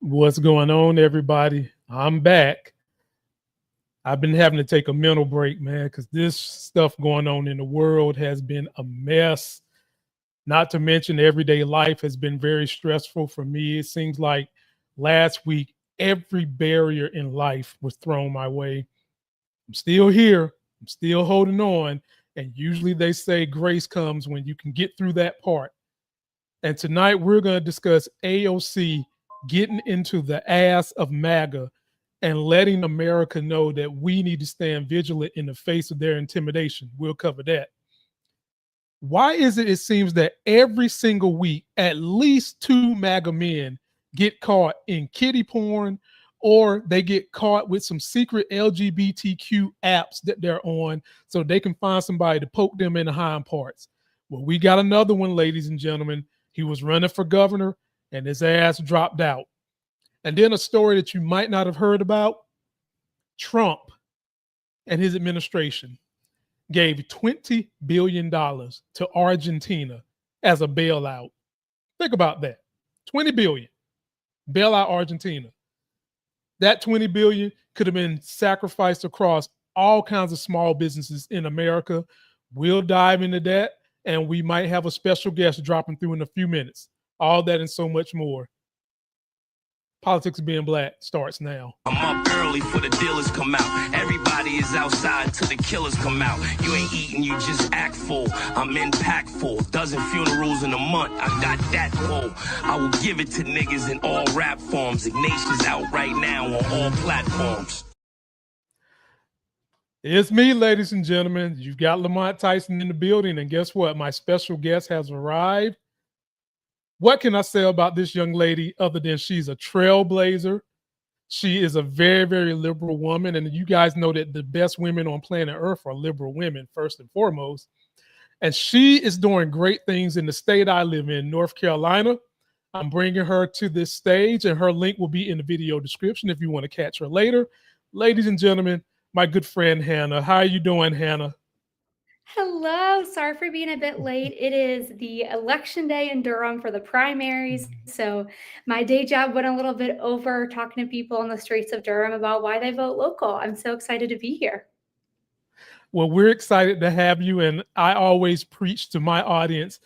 What's going on, everybody? I'm back. I've been having to take a mental break, man, because this stuff going on in the world has been a mess. Not to mention, everyday life has been very stressful for me. It seems like last week, every barrier in life was thrown my way. I'm still here, I'm still holding on. And usually they say grace comes when you can get through that part. And tonight we're going to discuss AOC getting into the ass of MAGA and letting America know that we need to stand vigilant in the face of their intimidation. We'll cover that. Why is it seems that every single week, at least two MAGA men get caught in kiddie porn or they get caught with some secret LGBTQ apps that they're on so they can find somebody to poke them in the hind parts? Well, we got another one, ladies and gentlemen. He was running for governor and his ass dropped out. And then a story that you might not have heard about, Trump and his administration gave $20 billion to Argentina as a bailout. Think about that. 20 billion. Bail out Argentina. That 20 billion could have been sacrificed across all kinds of small businesses in America. We'll dive into that, and we might have a special guest dropping through in a few minutes. All that and so much more. Politics of Being Black starts now. I'm up early for the dealers come out. Everybody is outside till the killers come out. You ain't eating, you just act full. I'm impactful. Dozen funerals in a month. I got that pull. I will give it to niggas in all rap forms. Ignatius out right now on all platforms. It's me, ladies and gentlemen. You've got Lamont, Tyson in the building, and guess what? My special guest has arrived. What can I say about this young lady other than she's a trailblazer? She is a very, very liberal woman. And you guys know that the best women on planet Earth are liberal women, first and foremost. And she is doing great things in the state I live in, North Carolina. I'm bringing her to this stage, and her link will be in the video description if you want to catch her later. Ladies and gentlemen, my good friend, Hannah. How are you doing, Hannah? Hello. Sorry for being a bit late. It is the election day in Durham for the primaries. So my day job went a little bit over talking to people on the streets of Durham about why they vote local. I'm so excited to be here. Well, we're excited to have you. And I always preach to my audience,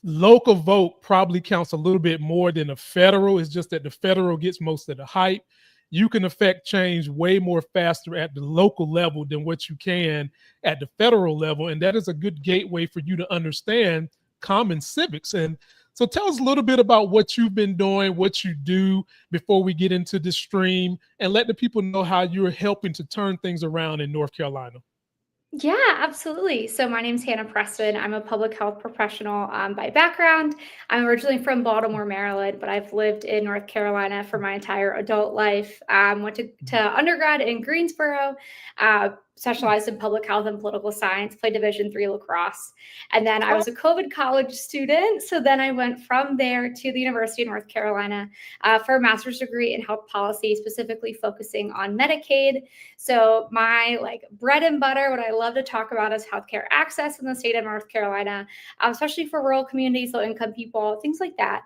local vote probably counts a little bit more than the federal. It's just that the federal gets most of the hype. You can affect change way more faster at the local level than what you can at the federal level. And that is a good gateway for you to understand common civics. And so tell us a little bit about what you've been doing, what you do before we get into this stream, and let the people know how you're helping to turn things around in North Carolina. Yeah, absolutely. So my name's Hannah Preston. I'm a public health professional by background. I'm originally from Baltimore, Maryland, but I've lived in North Carolina for my entire adult life. Went to undergrad in Greensboro, specialized in public health and political science, played Division III lacrosse. And then I was a COVID college student. So then I went from there to the University of North Carolina for a master's degree in health policy, specifically focusing on Medicaid. So my bread and butter, what I love to talk about is healthcare access in the state of North Carolina, especially for rural communities, low income people, things like that.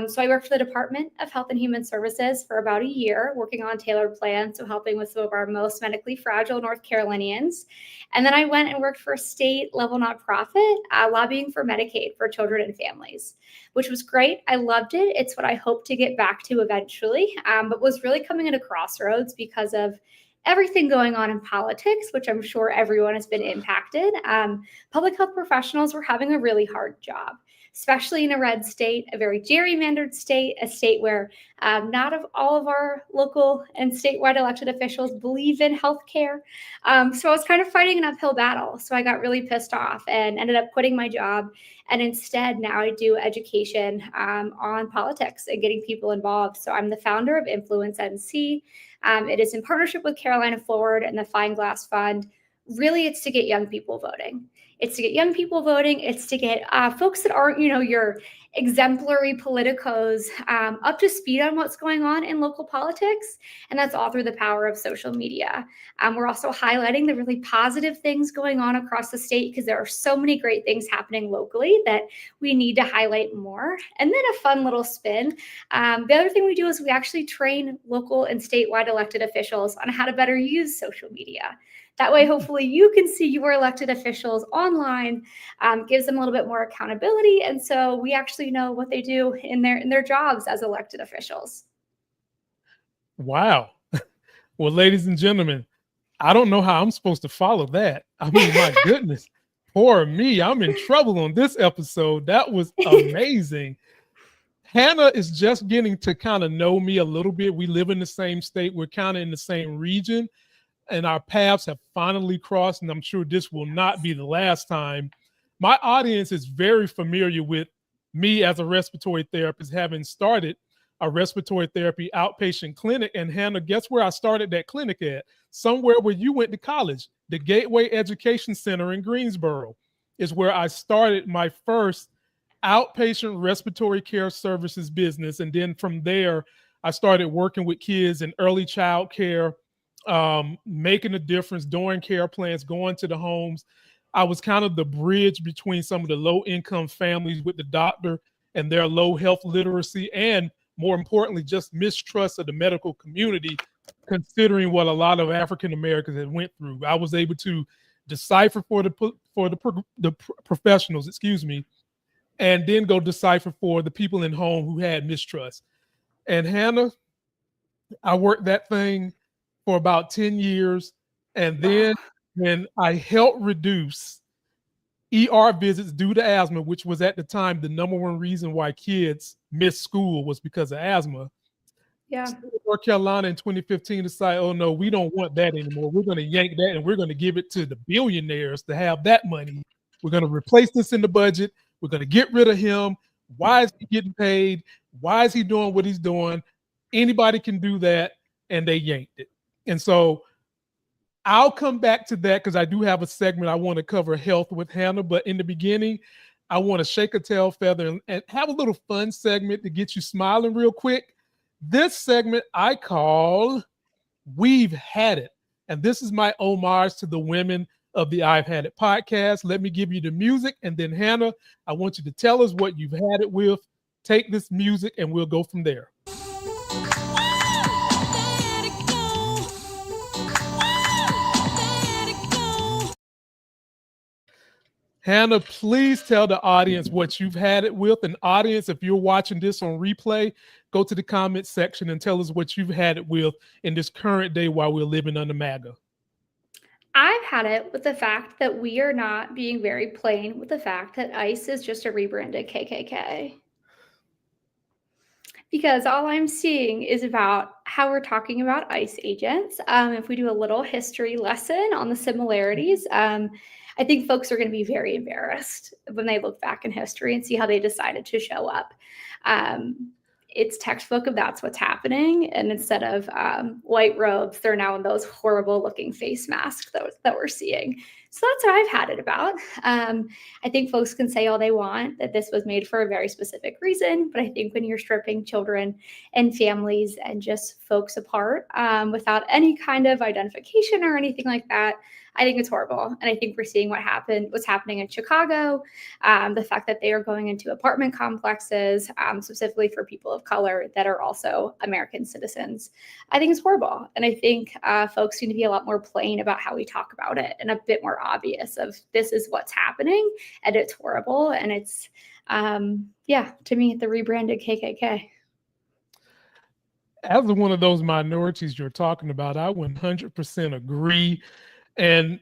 So I worked for the Department of Health and Human Services for about a year, working on tailored plans, so helping with some of our most medically fragile North Carolinians. And then I went and worked for a state level nonprofit, lobbying for Medicaid for children and families, which was great. I loved it. It's what I hope to get back to eventually, but was really coming at a crossroads because of everything going on in politics, which I'm sure everyone has been impacted. Public health professionals were having a really hard job, especially in a red state, a very gerrymandered state, a state where not all of our local and statewide elected officials believe in healthcare. So I was kind of fighting an uphill battle. So I got really pissed off and ended up quitting my job. And instead, now I do education on politics and getting people involved. So I'm the founder of Influence NC. It is in partnership with Carolina Forward and the Fine Glass Fund. Really, it's to get young people voting. It's to get young people voting. It's to get folks that aren't, your exemplary politicos up to speed on what's going on in local politics. And that's all through the power of social media. We're also highlighting the really positive things going on across the state because there are so many great things happening locally that we need to highlight more. And then a fun little spin. The other thing we do is we actually train local and statewide elected officials on how to better use social media. That way, hopefully you can see your elected officials online, gives them a little bit more accountability. And so we actually know what they do in their jobs as elected officials. Wow. Well, ladies and gentlemen, I don't know how I'm supposed to follow that. I mean, my goodness, poor me. I'm in trouble on this episode. That was amazing. Hannah is just getting to kind of know me a little bit. We live in the same state. We're kind of in the same region, and our paths have finally crossed, and I'm sure this will not be the last time. My audience is very familiar with me as a respiratory therapist, having started a respiratory therapy outpatient clinic. And Hannah, guess where I started that clinic at? Somewhere where you went to college. The Gateway Education Center in Greensboro is where I started my first outpatient respiratory care services business. And then from there, I started working with kids in early child care, making a difference, doing care plans, going to the homes. I was kind of the bridge between some of the low-income families with the doctor and their low health literacy, and more importantly, just mistrust of the medical community, considering what a lot of African Americans had went through. I was able to decipher for the professionals, and then go decipher for the people in home who had mistrust. And Hannah, I worked that thing for about 10 years. And then when I helped reduce ER visits due to asthma, which was at the time the number one reason why kids missed school was because of asthma. Yeah. North Carolina in 2015 decided, oh no, we don't want that anymore. We're going to yank that and we're going to give it to the billionaires to have that money. We're going to replace this in the budget. We're going to get rid of him. Why is he getting paid? Why is he doing what he's doing? Anybody can do that. And they yanked it. And so I'll come back to that because I do have a segment I want to cover health with Hannah. But in the beginning, I want to shake a tail feather and have a little fun segment to get you smiling real quick. This segment I call We've Had It. And this is my homage to the women of the I've Had It podcast. Let me give you the music. And then Hannah, I want you to tell us what you've had it with. Take this music and we'll go from there. Hannah, please tell the audience what you've had it with. And audience, if you're watching this on replay, go to the comment section and tell us what you've had it with in this current day while we're living under MAGA. I've had it with the fact that we are not being very plain with the fact that ICE is just a rebranded KKK. Because all I'm seeing is about how we're talking about ICE agents. If we do a little history lesson on the similarities, I think folks are going to be very embarrassed when they look back in history and see how they decided to show up. It's textbook of that's what's happening. And instead of white robes, they're now in those horrible looking face masks that we're seeing. So that's what I've had it about. I think folks can say all they want that this was made for a very specific reason. But I think when you're stripping children and families and just folks apart without any kind of identification or anything like that, I think it's horrible. And I think we're seeing what's happening in Chicago, the fact that they are going into apartment complexes, specifically for people of color that are also American citizens. I think it's horrible. And I think folks need to be a lot more plain about how we talk about it and a bit more obvious of this is what's happening and it's horrible. And it's, to me, the rebranded KKK. As one of those minorities you're talking about, I 100% agree. And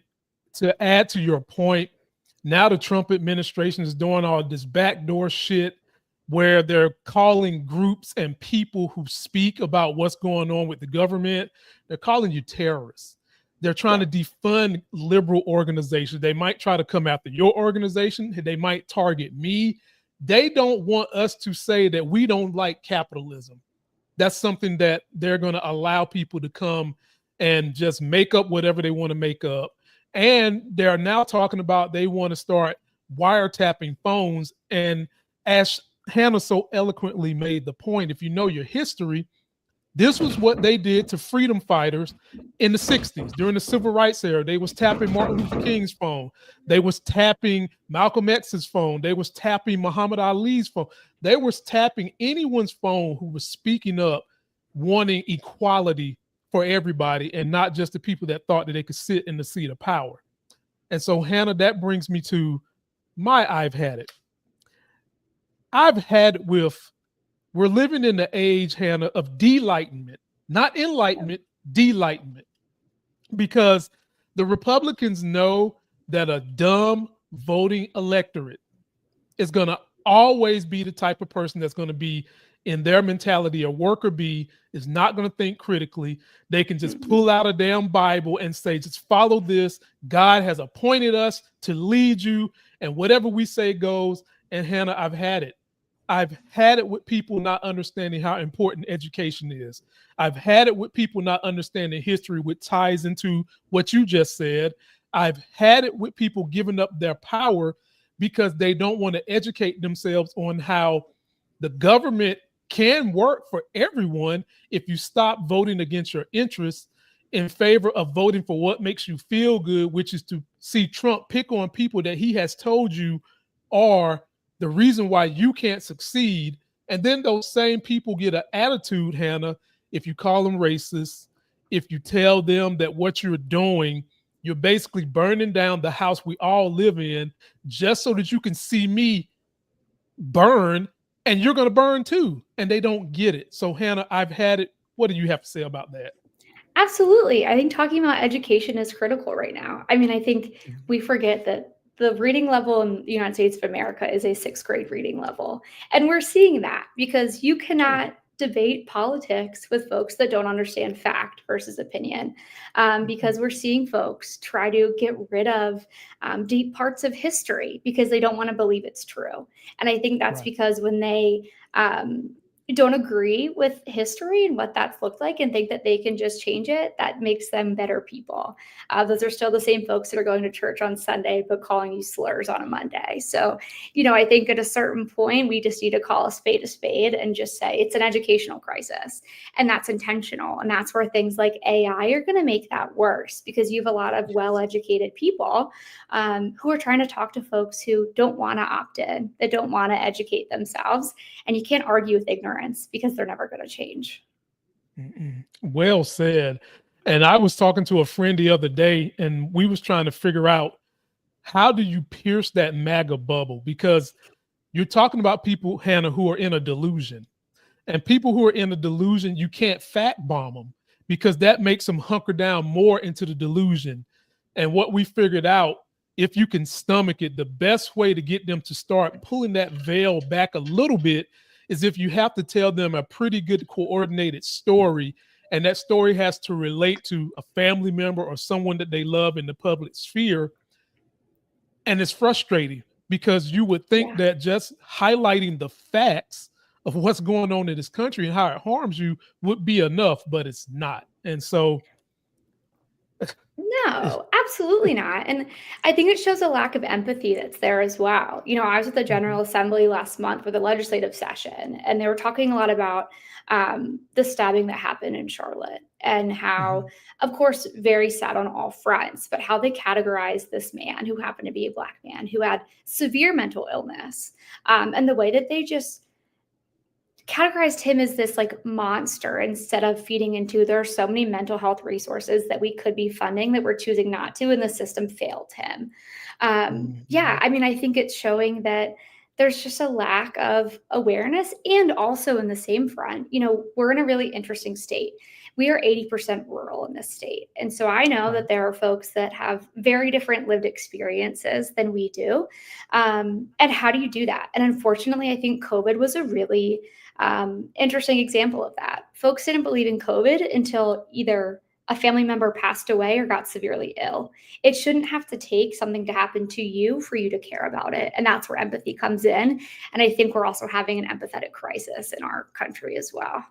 to add to your point, now the Trump administration is doing all this backdoor shit where they're calling groups and people who speak about what's going on with the government, they're calling you terrorists. They're trying to defund liberal organizations. They might try to come after your organization. They might target me. They don't want us to say that we don't like capitalism. That's something that they're going to allow people to come and just make up whatever they want to make up. And they're now talking about they want to start wiretapping phones. And as Hannah so eloquently made the point, if you know your history, this was what they did to freedom fighters in the 60s during the civil rights era. They was tapping Martin Luther King's phone. They was tapping Malcolm X's phone. They was tapping Muhammad Ali's phone. They was tapping anyone's phone who was speaking up, wanting equality for everybody and not just the people that thought that they could sit in the seat of power. And so, Hannah, that brings me to my I've had it. I've had it with, we're living in the age, Hannah, of delightment, not enlightenment, delightment. Because the Republicans know that a dumb voting electorate is going to always be the type of person that's going to be, in their mentality, a worker bee, is not going to think critically. They can just pull out a damn Bible and say, just follow this. God has appointed us to lead you, and whatever we say goes. And Hannah, I've had it. I've had it with people not understanding how important education is. I've had it with people not understanding history, which ties into what you just said. I've had it with people giving up their power because they don't want to educate themselves on how the government can work for everyone if you stop voting against your interests in favor of voting for what makes you feel good, which is to see Trump pick on people that he has told you are the reason why you can't succeed. And then those same people get an attitude, Hannah, if you call them racist, if you tell them that what you're doing, you're basically burning down the house we all live in just so that you can see me burn, and you're going to burn too. And they don't get it. So, Hannah, I've had it. What do you have to say about that? Absolutely. I think talking about education is critical right now. I mean, I think we forget that the reading level in the United States of America is a 6th grade reading level. And we're seeing that because you cannot debate politics with folks that don't understand fact versus opinion, because we're seeing folks try to get rid of deep parts of history because they don't want to believe it's true. And I think that's because when they don't agree with history and what that's looked like and think that they can just change it, that makes them better people. Those are still the same folks that are going to church on Sunday, but calling you slurs on a Monday. So, I think at a certain point, we just need to call a spade and just say it's an educational crisis. And that's intentional. And that's where things like AI are going to make that worse, because you have a lot of well-educated people who are trying to talk to folks who don't want to opt in, that don't want to educate themselves. And you can't argue with ignorance because they're never going to change. Well said. And I was talking to a friend the other day, and we was trying to figure out, how do you pierce that MAGA bubble? Because you're talking about people, Hannah, who are in a delusion. And people who are in a delusion, you can't fact bomb them because that makes them hunker down more into the delusion. And what we figured out, if you can stomach it, the best way to get them to start pulling that veil back a little bit is if you have to tell them a pretty good coordinated story, and that story has to relate to a family member or someone that they love in the public sphere. And it's frustrating because you would think that just highlighting the facts of what's going on in this country and how it harms you would be enough, but it's not. And so no, absolutely not. And I think it shows a lack of empathy that's there as well. I was at the General Assembly last month for the legislative session, and they were talking a lot about the stabbing that happened in Charlotte and how, of course, very sad on all fronts, but how they categorized this man who happened to be a Black man who had severe mental illness, and the way that they just categorized him as this like monster instead of feeding into, there are so many mental health resources that we could be funding that we're choosing not to, and the system failed him. I mean, I think it's showing that there's just a lack of awareness. And also in the same front, we're in a really interesting state. We are 80% rural in this state. And so I know that there are folks that have very different lived experiences than we do. And how do you do that? And unfortunately, I think COVID was a really interesting example of that. Folks didn't believe in COVID until either a family member passed away or got severely ill. It shouldn't have to take something to happen to you for you to care about it. And that's where empathy comes in. And I think we're also having an empathetic crisis in our country as well.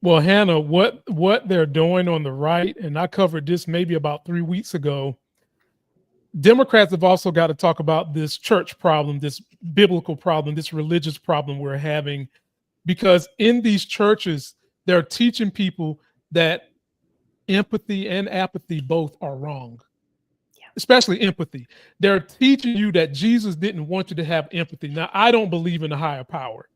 Well, Hannah, what they're doing on the right, and I covered this maybe about 3 weeks ago, Democrats have also got to talk about this church problem, this biblical problem, this religious problem we're having, because in these churches, they're teaching people that empathy and apathy both are wrong, especially empathy. They're teaching you that Jesus didn't want you to have empathy. Now, I don't believe in a higher power,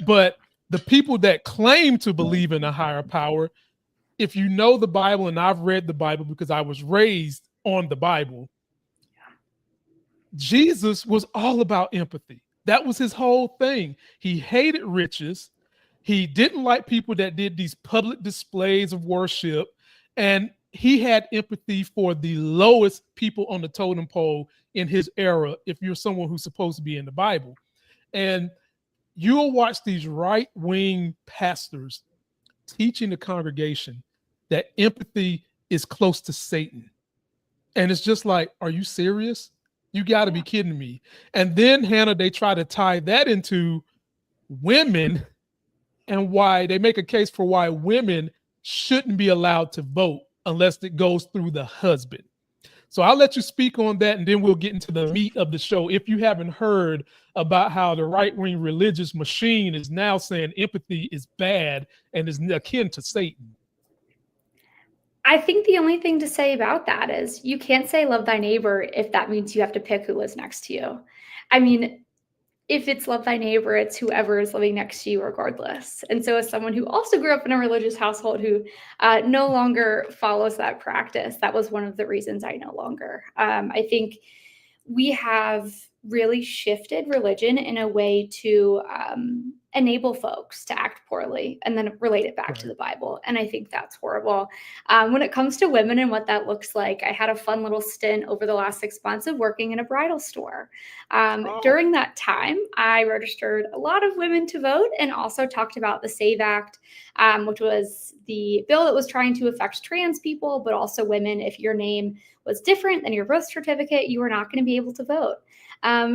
but the people that claim to believe in a higher power, if you know the Bible, and I've read the Bible because I was raised on the Bible, Jesus was all about empathy. That was his whole thing. He hated riches. He didn't like people that did these public displays of worship. And he had empathy for the lowest people on the totem pole in his era, if you're someone who's supposed to be in the Bible. And you'll watch these right-wing pastors teaching the congregation that empathy is close to Satan. And it's just like, are you serious? You got to be kidding me. And then, Hannah, they try to tie that into women and why they make a case for why women shouldn't be allowed to vote unless it goes through the husband. So I'll let you speak on that, and then we'll get into the meat of the show. If you haven't heard about how the right-wing religious machine is now saying empathy is bad and is akin to Satan. I think the only thing to say about that is you can't say love thy neighbor if that means you have to pick who lives next to you. I mean, if it's love thy neighbor, it's whoever is living next to you regardless. And so as someone who also grew up in a religious household who no longer follows that practice, that was one of the reasons I no longer. I think we have really shifted religion in a way to enable folks to act poorly and then relate it back to the Bible. And I think that's horrible. When it comes to women and what that looks like, I had a fun little stint over the last 6 months of working in a bridal store. During that time, I registered a lot of women to vote and also talked about the SAVE Act, which was the bill that was trying to affect trans people, but also women. If your name was different than your birth certificate, you were not going to be able to vote.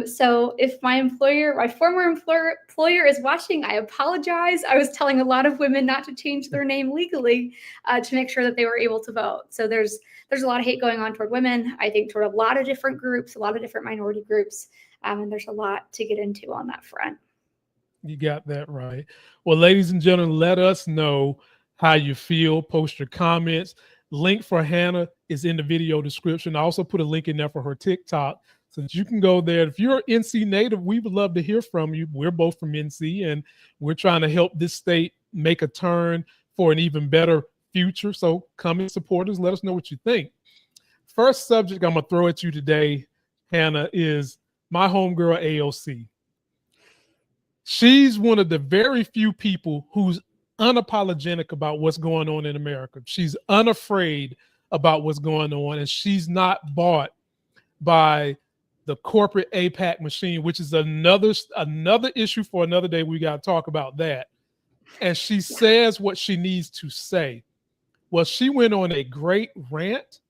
So if my former employer is watching, I apologize. I was telling a lot of women not to change their name legally to make sure that they were able to vote. So there's a lot of hate going on toward women, I think toward a lot of different groups, a lot of different minority groups. And there's a lot to get into on that front. You got that right. Well, ladies and gentlemen, let us know how you feel. Post your comments. Link for Hannah is in the video description. I also put a link in there for her TikTok, so that you can go there. If you're an NC native, we would love to hear from you. We're both from NC, and we're trying to help this state make a turn for an even better future. So come and support us. Let us know what you think. First subject I'm going to throw at you today, Hannah, is my homegirl AOC. She's one of the very few people who's unapologetic about what's going on in America. She's unafraid about what's going on, and she's not bought by the corporate APAC machine, which is another issue for another day. We got to talk about that. And she says what she needs to say. Well, she went on a great rant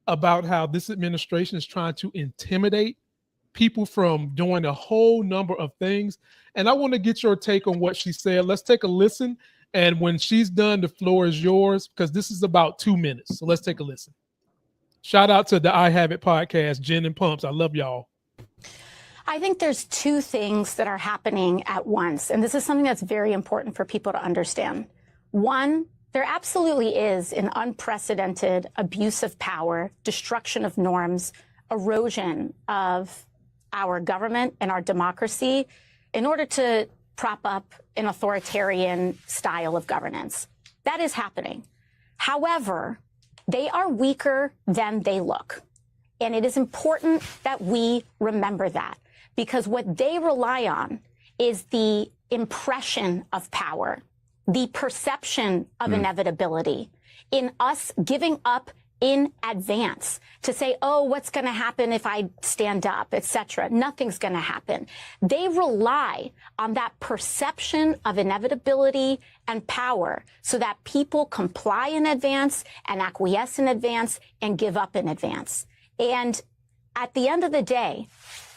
about how this administration is trying to intimidate people from doing a whole number of things. And I want to get your take on what she said. Let's take a listen. And when she's done, the floor is yours, because this is about 2 minutes. So let's take a listen. Shout out to the I Have It podcast, Jen and Pumps. I love y'all. I think there's two things that are happening at once, and this is something that's very important for people to understand. One, there absolutely is an unprecedented abuse of power, destruction of norms, erosion of our government and our democracy in order to prop up an authoritarian style of governance. That is happening. However, they are weaker than they look. And it is important that we remember that, because what they rely on is the impression of power, the perception of inevitability, in us giving up in advance to say, oh, what's going to happen if I stand up, etc. Nothing's going to happen. They rely on that perception of inevitability and power so that people comply in advance and acquiesce in advance and give up in advance. And at the end of the day,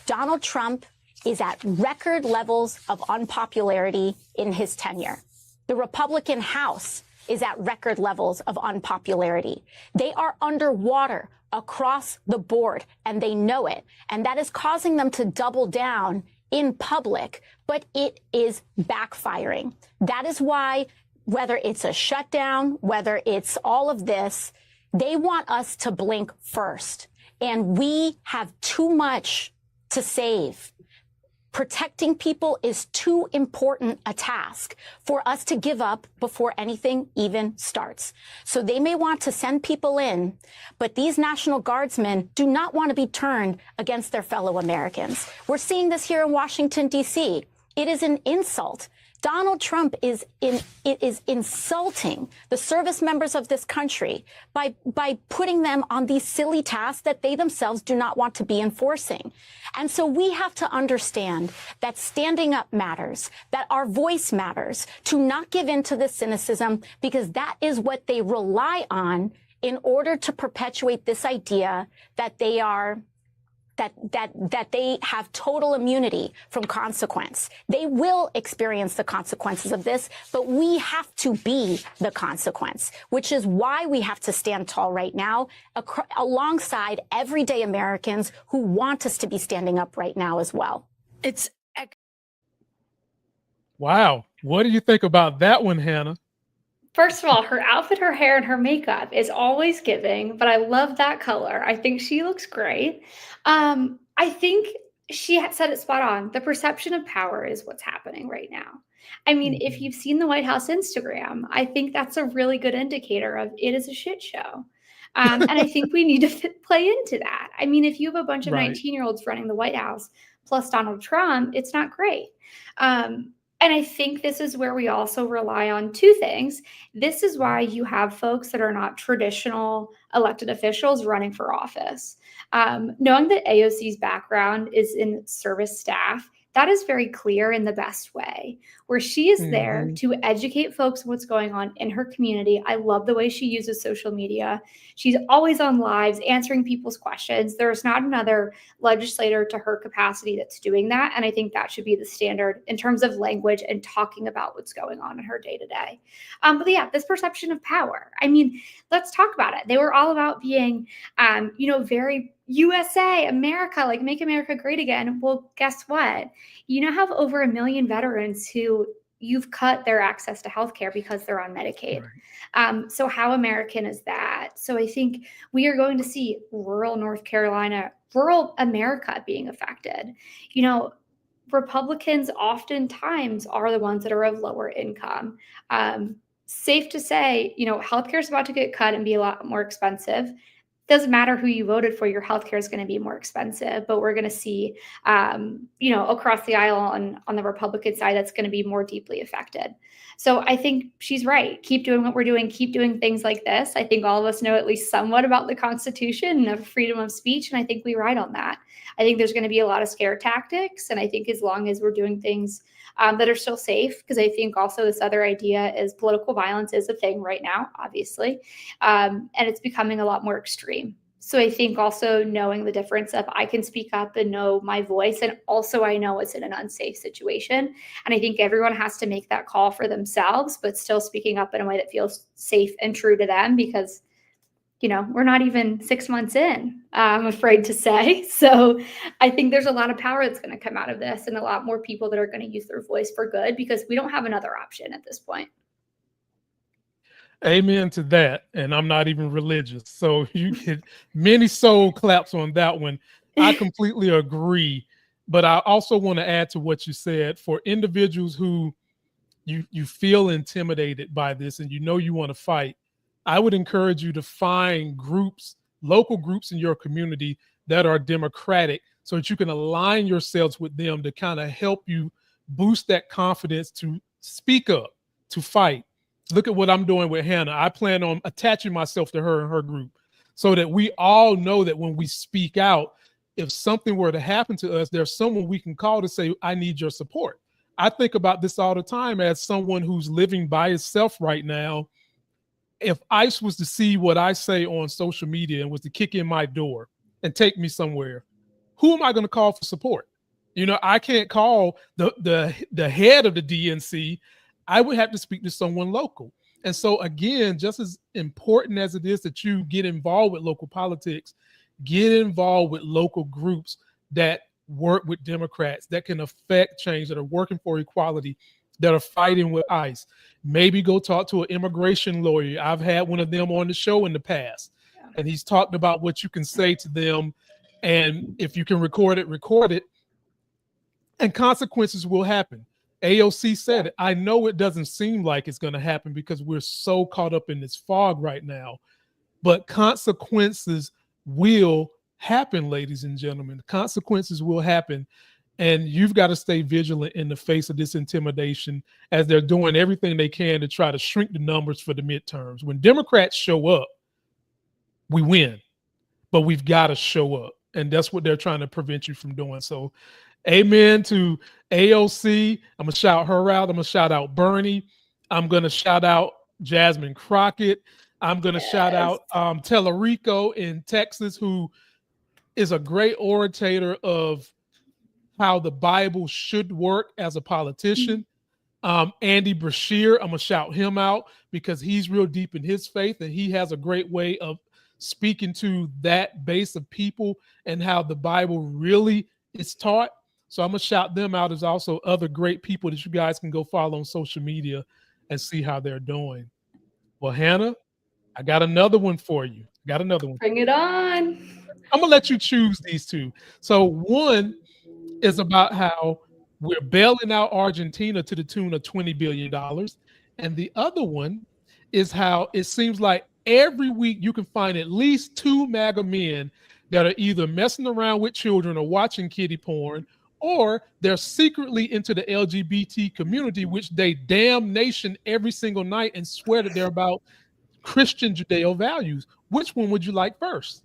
Donald Trump is at record levels of unpopularity in his tenure. The Republican House is at record levels of unpopularity. They are underwater across the board, and they know it. And that is causing them to double down in public, but it is backfiring. That is why, whether it's a shutdown, whether it's all of this, they want us to blink first. And we have too much to save. Protecting people is too important a task for us to give up before anything even starts. So they may want to send people in, but these National Guardsmen do not want to be turned against their fellow Americans. We're seeing this here in Washington, D.C. It is an insult. Donald Trump is insulting the service members of this country by putting them on these silly tasks that they themselves do not want to be enforcing. And so we have to understand that standing up matters, that our voice matters, to not give in to this cynicism, because that is what they rely on in order to perpetuate this idea that they are that they have total immunity from consequence. They will experience the consequences of this, but we have to be the consequence, which is why we have to stand tall right now alongside everyday Americans who want us to be standing up right now as well. Wow. What do you think about that one, Hannah? First of all, her outfit, her hair, and her makeup is always giving, but I love that color. I think she looks great. I think she had said it spot on. The perception of power is what's happening right now. I mean, if you've seen the White House Instagram, I think that's a really good indicator of it is a shit show. And I think we need to play into that. I mean, if you have a bunch of 19-year-olds running the White House plus Donald Trump, it's not great. And I think this is where we also rely on two things. This is why you have folks that are not traditional elected officials running for office. Knowing that AOC's background is in service staff, that is very clear in the best way, where she is there to educate folks what's going on in her community. I love the way she uses social media. She's always on lives, answering people's questions. There's not another legislator to her capacity that's doing that. And I think that should be the standard in terms of language and talking about what's going on in her day-to-day. But yeah, this perception of power. I mean, let's talk about it. They were all about being, very USA, America, like make America great again. Well, guess what? You now have over 1 million veterans who you've cut their access to healthcare because they're on Medicaid. Right. So how American is that? So I think we are going to see rural North Carolina, rural America being affected. Republicans oftentimes are the ones that are of lower income. Safe to say, healthcare is about to get cut and be a lot more expensive. Doesn't matter who you voted for, your healthcare is going to be more expensive, but we're going to see, across the aisle on the Republican side, that's going to be more deeply affected. So I think she's right. Keep doing what we're doing. Keep doing things like this. I think all of us know at least somewhat about the Constitution and freedom of speech, and I think we ride on that. I think there's going to be a lot of scare tactics, and I think as long as we're doing things that are still safe, because I think also this other idea is political violence is a thing right now, obviously, and it's becoming a lot more extreme. So I think also knowing the difference of I can speak up and know my voice, and also I know it's in an unsafe situation. And I think everyone has to make that call for themselves, but still speaking up in a way that feels safe and true to them, because we're not even 6 months in, I'm afraid to say. So I think there's a lot of power that's going to come out of this, and a lot more people that are going to use their voice for good, because we don't have another option at this point. Amen to that. And I'm not even religious, so you get many soul claps on that one. I completely agree. But I also want to add to what you said, for individuals who you feel intimidated by this and you want to fight, I would encourage you to find groups, local groups in your community that are democratic, so that you can align yourselves with them to kind of help you boost that confidence to speak up, to fight. Look at what I'm doing with Hannah. I plan on attaching myself to her and her group, so that we all know that when we speak out, if something were to happen to us, there's someone we can call to say, I need your support. I think about this all the time as someone who's living by himself right now. If ICE was to see what I say on social media and was to kick in my door and take me somewhere, who am I going to call for support? I can't call the head of the DNC. I would have to speak to someone local. And so, again, just as important as it is that you get involved with local politics, get involved with local groups that work with Democrats, that can affect change, that are working for equality, that are fighting with ICE. Maybe go talk to an immigration lawyer. I've had one of them on the show in the past, and he's talked about what you can say to them. And if you can record it, and consequences will happen. AOC said it. I know it doesn't seem like it's going to happen because we're so caught up in this fog right now, but consequences will happen, ladies and gentlemen. Consequences will happen, and you've got to stay vigilant in the face of this intimidation as they're doing everything they can to try to shrink the numbers for the midterms. When Democrats show up, we win, but we've got to show up, and that's what they're trying to prevent you from doing. So amen to AOC. I'm going to shout her out. I'm going to shout out Bernie. I'm going to shout out Jasmine Crockett. I'm going to shout out Tellerico in Texas, who is a great orator of how the Bible should work as a politician. Andy Brashear, I'm going to shout him out because he's real deep in his faith, and he has a great way of speaking to that base of people and how the Bible really is taught. So I'm going to shout them out. As also other great people that you guys can go follow on social media and see how they're doing. Well, Hannah, I got another one for you. Bring it on. I'm going to let you choose these two. So one is about how we're bailing out Argentina to the tune of $20 billion. And the other one is how it seems like every week you can find at least 2 MAGA men that are either messing around with children or watching kiddie porn, or they're secretly into the LGBT community, which they damnation every single night and swear that they're about Christian Judeo values. Which one would you like first?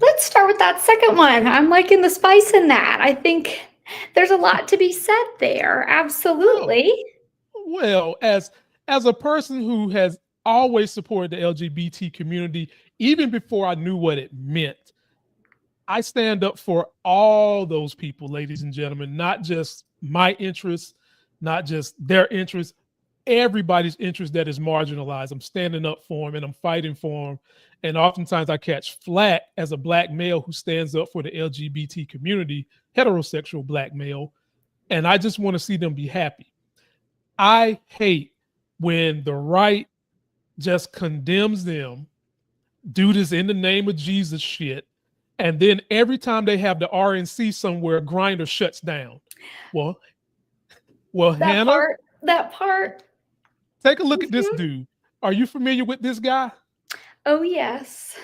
Let's start with that second one. I'm liking the spice in that. I think there's a lot to be said there. Absolutely. Well, as a person who has always supported the LGBT community, even before I knew what it meant, I stand up for all those people, ladies and gentlemen, not just my interests, not just their interests, everybody's interest that is marginalized. I'm standing up for them and I'm fighting for them. And oftentimes I catch flack as a black male who stands up for the LGBT community, heterosexual black male, and I just want to see them be happy. I hate when the right just condemns them, do this in the name of Jesus shit, and then every time they have the RNC somewhere, Grindr shuts down. Well, Hannah, that part. Take a look at this dude. Are you familiar with this guy? Oh, yes.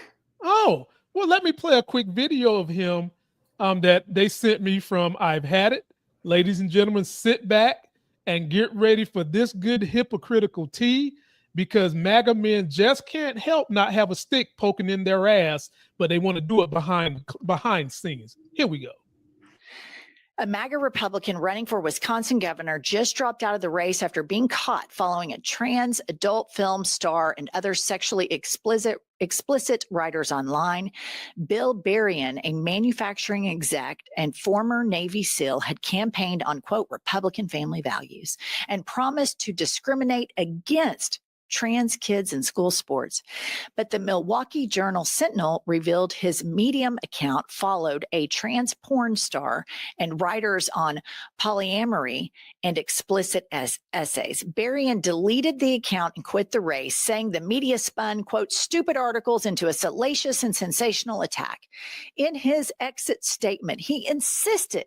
Oh, well, let me play a quick video of him that they sent me from I've Had It. Ladies and gentlemen, sit back and get ready for this good hypocritical tea, because MAGA men just can't help not have a stick poking in their ass, but they want to do it behind scenes. Here we go. A MAGA Republican running for Wisconsin governor just dropped out of the race after being caught following a trans adult film star and other sexually explicit writers online. Bill Barian, a manufacturing exec and former Navy SEAL, had campaigned on, quote, Republican family values and promised to discriminate against trans kids in school sports. But the Milwaukee Journal Sentinel revealed his Medium account followed a trans porn star and writers on polyamory and explicit essays. Barian deleted the account and quit the race, saying the media spun, quote, stupid articles into a salacious and sensational attack. In his exit statement, he insisted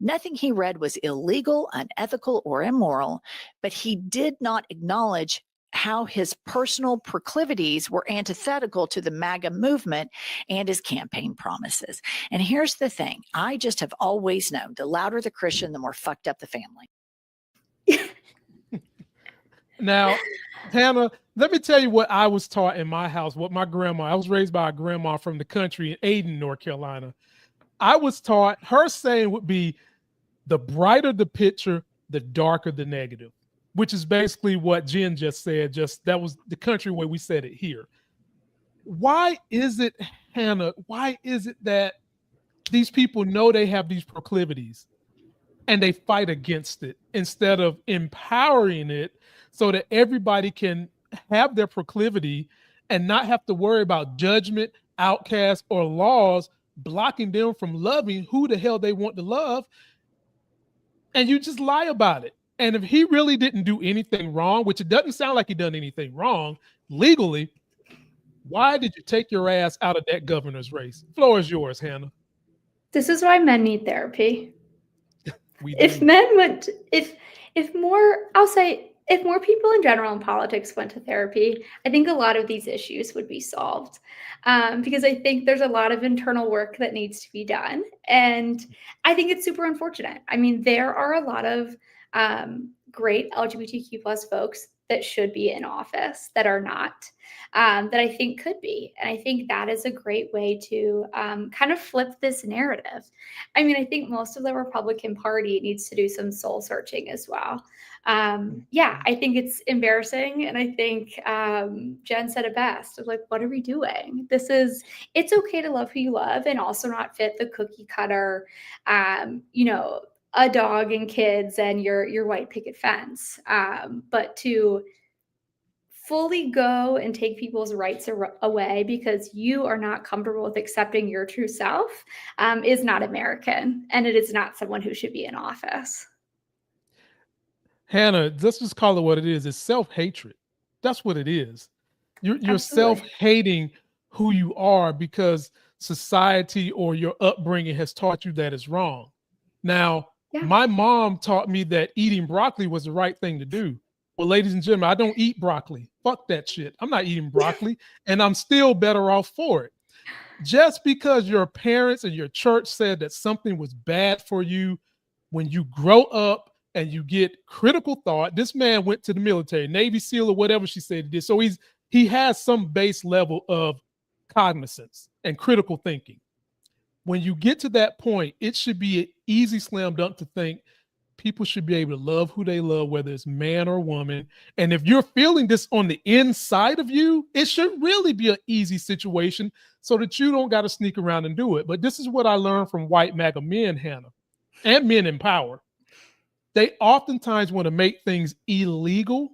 nothing he read was illegal, unethical, or immoral, but he did not acknowledge how his personal proclivities were antithetical to the MAGA movement and his campaign promises. And here's the thing. I just have always known the louder the Christian, the more fucked up the family. Now, Hannah, let me tell you what I was taught in my house, what my grandma, I was raised by a grandma from the country in Aden, North Carolina. I was taught, her saying would be, the brighter the picture, the darker the negative, which is basically what Jen just said. Just that was the country way we said it here. Why is it, Hannah, why is it that these people know they have these proclivities and they fight against it instead of empowering it so that everybody can have their proclivity and not have to worry about judgment, outcasts, or laws blocking them from loving who the hell they want to love, and you just lie about it. And if he really didn't do anything wrong, which it doesn't sound like he done anything wrong legally, why did you take your ass out of that governor's race? Floor is yours, Hannah. This is why men need therapy. If men went, if more, I'll say, if more people in general in politics went to therapy, I think a lot of these issues would be solved. Because I think there's a lot of internal work that needs to be done. And I think it's super unfortunate. I mean, there are a lot of great LGBTQ plus folks that should be in office that are not, that I think could be. And I think that is a great way to kind of flip this narrative. I mean, I think most of the Republican Party needs to do some soul searching as well. Yeah, I think it's embarrassing. And I think Jen said it best of like, what are we doing? It's okay to love who you love and also not fit the cookie cutter, a dog and kids and your white picket fence. But to fully go and take people's rights away because you are not comfortable with accepting your true self is not American, and it is not someone who should be in office. Hannah, let's just call it what it is. It's self-hatred. That's what it is. You're self-hating who you are because society or your upbringing has taught you that it's wrong. Now, my mom taught me that eating broccoli was the right thing to do. Well, ladies and gentlemen, I don't eat broccoli. Fuck that shit. I'm not eating broccoli, and I'm still better off for it. Just because your parents and your church said that something was bad for you, when you grow up and you get critical thought, this man went to the military, Navy SEAL or whatever she said he did. So he has some base level of cognizance and critical thinking. When you get to that point, it should be an easy slam dunk to think people should be able to love who they love, whether it's man or woman. And if you're feeling this on the inside of you, it should really be an easy situation so that you don't got to sneak around and do it. But this is what I learned from white MAGA men, Hannah, and men in power. They oftentimes want to make things illegal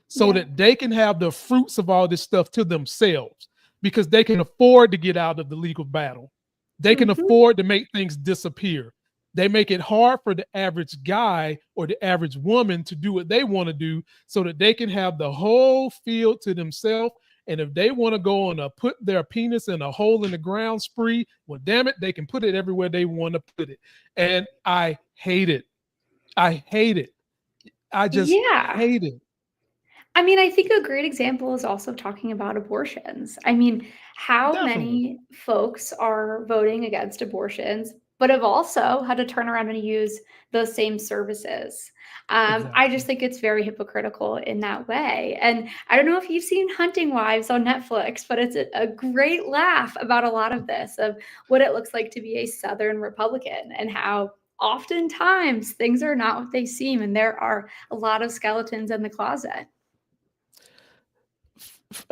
so that they can have the fruits of all this stuff to themselves because they can afford to get out of the legal battle. They can afford to make things disappear. They make it hard for the average guy or the average woman to do what they want to do so that they can have the whole field to themselves. And if they want to go on a put their penis in a hole in the ground spree, well, damn it, they can put it everywhere they want to put it. And I hate it. I hate it. I just hate it. I mean, I think a great example is also talking about abortions. I mean, how many folks are voting against abortions, but have also had to turn around and use those same services? I just think it's very hypocritical in that way. And I don't know if you've seen Hunting Wives on Netflix, but it's a great laugh about a lot of this, of what it looks like to be a Southern Republican and how oftentimes things are not what they seem. And there are a lot of skeletons in the closet.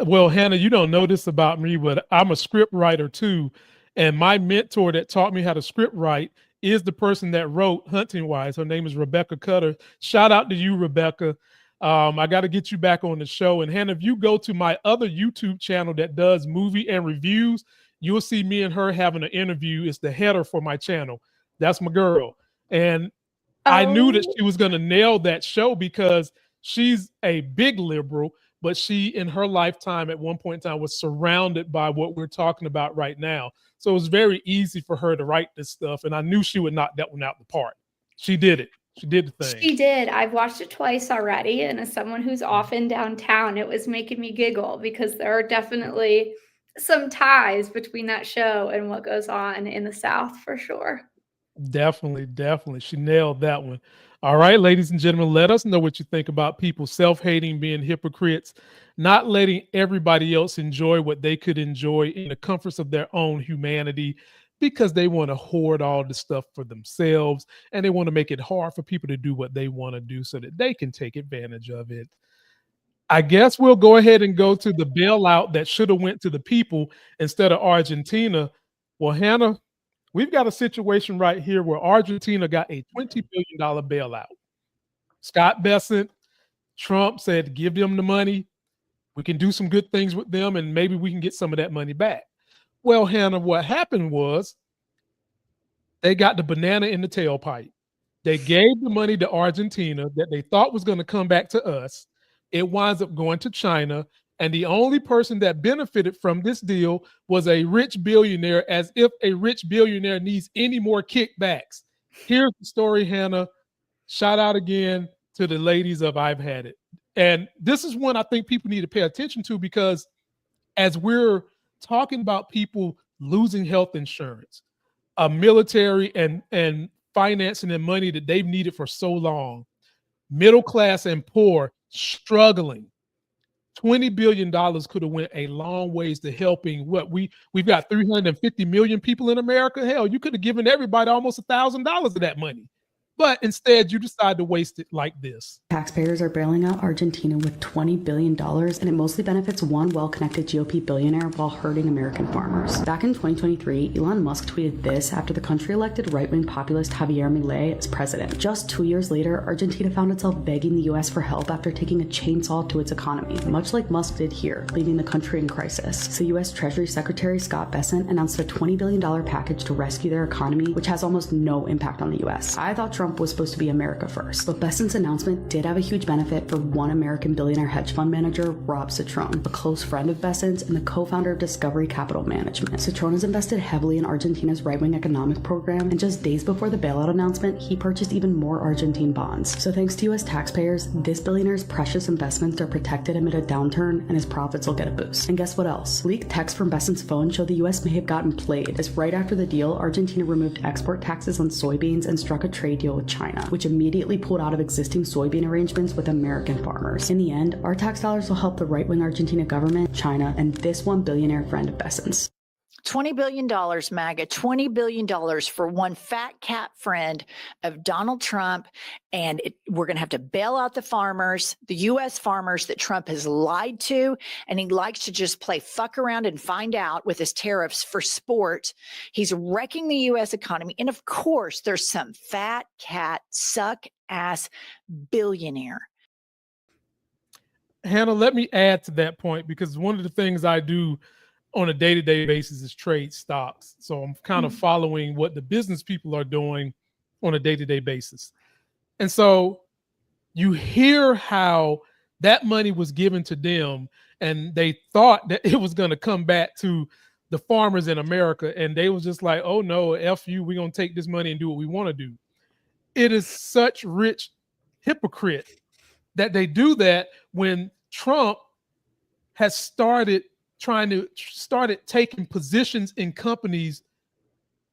Well, Hannah, you don't know this about me, but I'm a script writer too. And my mentor that taught me how to script write is the person that wrote Hunting Wives. Her name is Rebecca Cutter. Shout out to you, Rebecca. I got to get you back on the show. And Hannah, if you go to my other YouTube channel that does movie and reviews, you'll see me and her having an interview. It's the header for my channel. That's my girl. And I knew that she was going to nail that show because she's a big liberal, but she, in her lifetime, at one point in time, was surrounded by what we're talking about right now. So it was very easy for her to write this stuff, and I knew she would knock that one out the park. She did it. She did the thing. She did. I've watched it twice already, and as someone who's often downtown, it was making me giggle because there are definitely some ties between that show and what goes on in the South, for sure. Definitely, definitely. She nailed that one. All right, ladies and gentlemen, let us know what you think about people self-hating, being hypocrites, not letting everybody else enjoy what they could enjoy in the comforts of their own humanity because they want to hoard all the stuff for themselves and they want to make it hard for people to do what they want to do so that they can take advantage of it. I guess we'll go ahead and go to the bailout that should have went to the people instead of Argentina. Well, Hannah, we've got a situation right here where Argentina got a $20 billion bailout. Scott Bessent, Trump said, give them the money. We can do some good things with them, and maybe we can get some of that money back. Well, Hannah, what happened was they got the banana in the tailpipe. They gave the money to Argentina that they thought was going to come back to us. It winds up going to China. And the only person that benefited from this deal was a rich billionaire, as if a rich billionaire needs any more kickbacks. Here's the story, Hannah. Shout out again to the ladies of I've Had It. And this is one I think people need to pay attention to, because as we're talking about people losing health insurance, a military and financing and money that they've needed for so long, middle class and poor struggling, $20 billion could have went a long ways to helping we've got 350 million people in America. Hell, you could have given everybody almost $1,000 of that money. But instead, you decide to waste it like this. Taxpayers are bailing out Argentina with $20 billion, and it mostly benefits one well-connected GOP billionaire while hurting American farmers. Back in 2023, Elon Musk tweeted this after the country elected right-wing populist Javier Milei as president. Just 2 years later, Argentina found itself begging the U.S. for help after taking a chainsaw to its economy, much like Musk did here, leaving the country in crisis. So U.S. Treasury Secretary Scott Bessent announced a $20 billion package to rescue their economy, which has almost no impact on the U.S. I thought Trump was supposed to be America first, but Bessent's announcement did have a huge benefit for one American billionaire hedge fund manager, Rob Citron, a close friend of Bessent's and the co-founder of Discovery Capital Management. Citron has invested heavily in Argentina's right-wing economic program, and just days before the bailout announcement, he purchased even more Argentine bonds. So thanks to U.S. taxpayers, this billionaire's precious investments are protected amid a downturn, and his profits will get a boost. And guess what else? Leaked texts from Bessent's phone show the U.S. may have gotten played, as right after the deal, Argentina removed export taxes on soybeans and struck a trade deal with China, which immediately pulled out of existing soybean arrangements with American farmers. In the end, our tax dollars will help the right-wing Argentina government, China, and this one billionaire friend of Bessent's. $20 billion, MAGA, $20 billion for one fat cat friend of Donald Trump. And we're going to have to bail out the farmers, the U.S. farmers that Trump has lied to. And he likes to just play fuck around and find out with his tariffs for sport. He's wrecking the U.S. economy. And of course, there's some fat cat suck ass billionaire. Hannah, let me add to that point, because one of the things I do on a day-to-day basis is trade stocks. So I'm kind of following what the business people are doing on a day-to-day basis. And so you hear how that money was given to them, and they thought that it was going to come back to the farmers in America. And they was just like, oh no, F you, we're going to take this money and do what we want to do. It is such rich hypocrite that they do that when Trump has started taking positions in companies.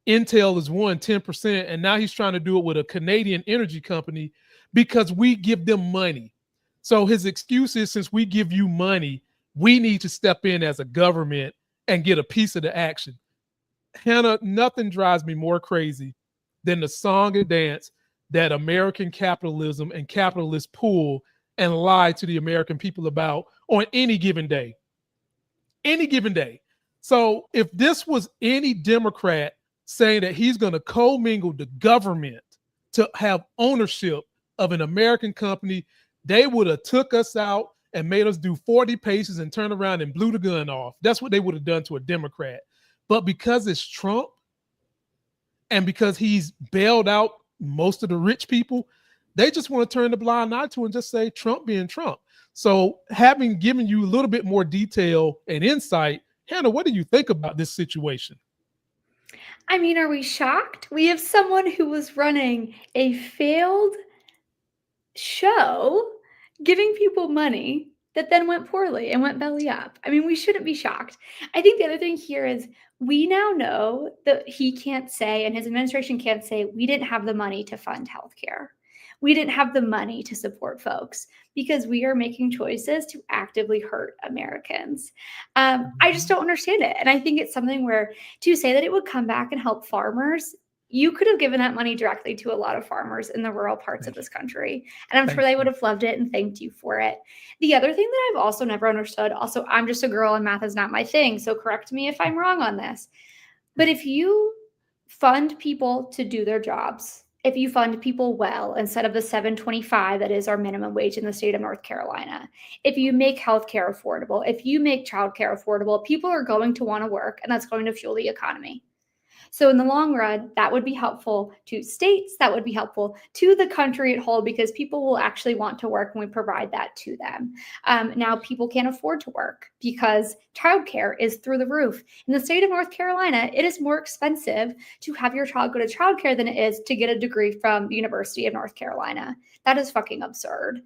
Intel is 10%, and now he's trying to do it with a Canadian energy company because we give them money. So his excuse is, since we give you money, we need to step in as a government and get a piece of the action. Hannah, nothing drives me more crazy than the song and dance that American capitalism and capitalists pull and lie to the American people about on any given day. Any given day. So if this was any Democrat saying that he's going to commingle the government to have ownership of an American company, they would have took us out and made us do 40 paces and turn around and blew the gun off. That's what they would have done to a Democrat. But because it's Trump, and because he's bailed out most of the rich people, they just want to turn the blind eye to and just say Trump being Trump. So having given you a little bit more detail and insight, Hannah, what do you think about this situation? I mean, are we shocked? We have someone who was running a failed show, giving people money that then went poorly and went belly up. I mean, we shouldn't be shocked. I think the other thing here is we now know that he can't say, and his administration can't say, we didn't have the money to fund healthcare. We didn't have the money to support folks, because we are making choices to actively hurt Americans. I just don't understand it. And I think it's something where to say that it would come back and help farmers, you could have given that money directly to a lot of farmers in the rural parts of this country. And I'm sure they would have loved it and thanked you for it. The other thing that I've also never understood, also, I'm just a girl and math is not my thing, so correct me if I'm wrong on this. But if you fund people to do their jobs, if you fund people well instead of the $7.25 that is our minimum wage in the state of North Carolina. If you make healthcare affordable, if you make childcare affordable, people are going to want to work, and that's going to fuel the economy. So in the long run, that would be helpful to states, that would be helpful to the country at whole, because people will actually want to work when we provide that to them. Now, people can't afford to work because childcare is through the roof. In the state of North Carolina, it is more expensive to have your child go to childcare than it is to get a degree from the University of North Carolina. That is fucking absurd.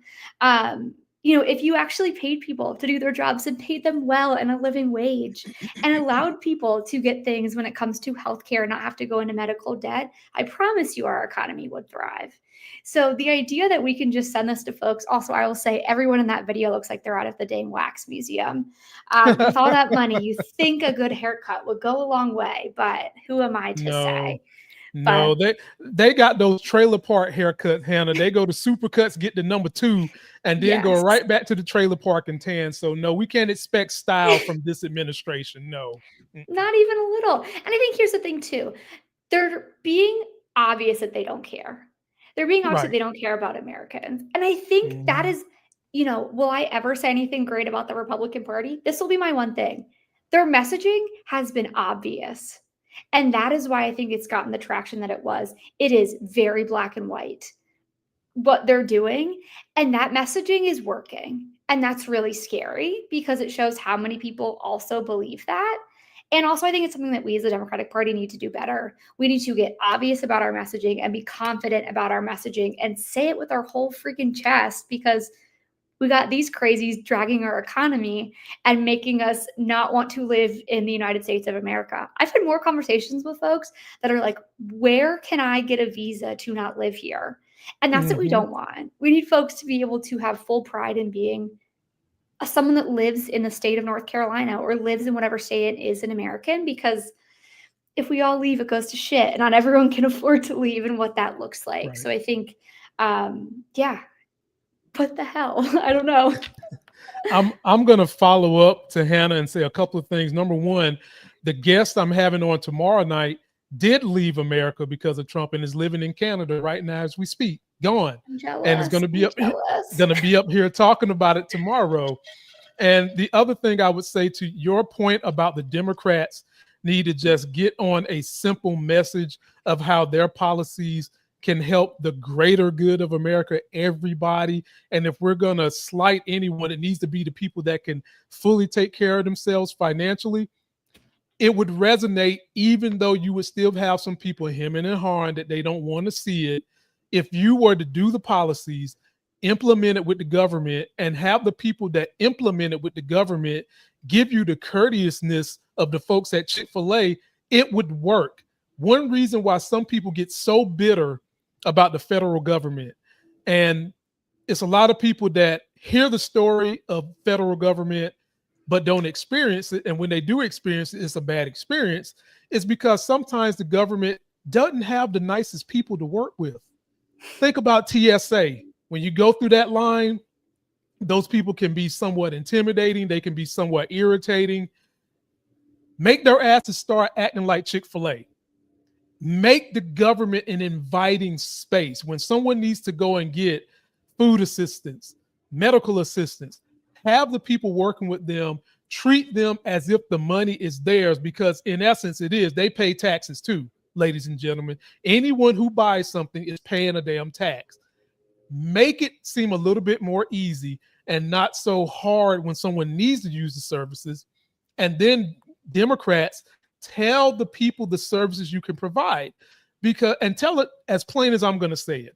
If you actually paid people to do their jobs and paid them well and a living wage and allowed people to get things when it comes to healthcare and not have to go into medical debt, I promise you our economy would thrive. So the idea that we can just send this to folks, also, I will say everyone in that video looks like they're out of the dang wax museum. With all that money, you think a good haircut would go a long way, but who am I to say? No, they got those trailer park haircuts, Hannah. They go to Supercuts, get the number 2, and then go right back to the trailer park and tan. So no, we can't expect style from this administration. No. Not even a little. And I think here's the thing too. They're being obvious that they don't care. They're being obvious that they don't care about Americans. And I think that is, will I ever say anything great about the Republican Party? This will be my one thing. Their messaging has been obvious. And that is why I think it's gotten the traction that it was. It is very black and white, what they're doing. And that messaging is working. And that's really scary because it shows how many people also believe that. And also, I think it's something that we as the Democratic Party need to do better. We need to get obvious about our messaging and be confident about our messaging and say it with our whole freaking chest, because we got these crazies dragging our economy and making us not want to live in the United States of America. I've had more conversations with folks that are like, where can I get a visa to not live here? And that's what we don't want. We need folks to be able to have full pride in being someone that lives in the state of North Carolina or lives in whatever state it is an American, because if we all leave, it goes to shit, and not everyone can afford to leave and what that looks like. Right. So I think, what the hell? I don't know. I'm going to follow up to Hannah and say a couple of things. Number one, the guest I'm having on tomorrow night did leave America because of Trump and is living in Canada right now as we speak. Gone. And is going to be up here talking about it tomorrow. And the other thing I would say to your point about the Democrats need to just get on a simple message of how their policies can help the greater good of America, everybody. And if we're going to slight anyone, it needs to be the people that can fully take care of themselves financially. It would resonate, even though you would still have some people hemming and hawing that they don't want to see it. If you were to do the policies, implement it with the government, and have the people that implement it with the government give you the courteousness of the folks at Chick-fil-A, it would work. One reason why some people get so bitter about the federal government, and it's a lot of people that hear the story of federal government but don't experience it, and when they do experience it, it's a bad experience, is because sometimes the government doesn't have the nicest people to work with. Think about TSA. When you go through that line, those people can be somewhat intimidating. They can be somewhat irritating. Make their asses start acting like Chick-fil-A. Make the government an inviting space. When someone needs to go and get food assistance, medical assistance, have the people working with them, treat them as if the money is theirs, because in essence it is. They pay taxes too, ladies and gentlemen. Anyone who buys something is paying a damn tax. Make it seem a little bit more easy and not so hard when someone needs to use the services. And then Democrats, tell the people the services you can provide, and tell it as plain as I'm going to say it.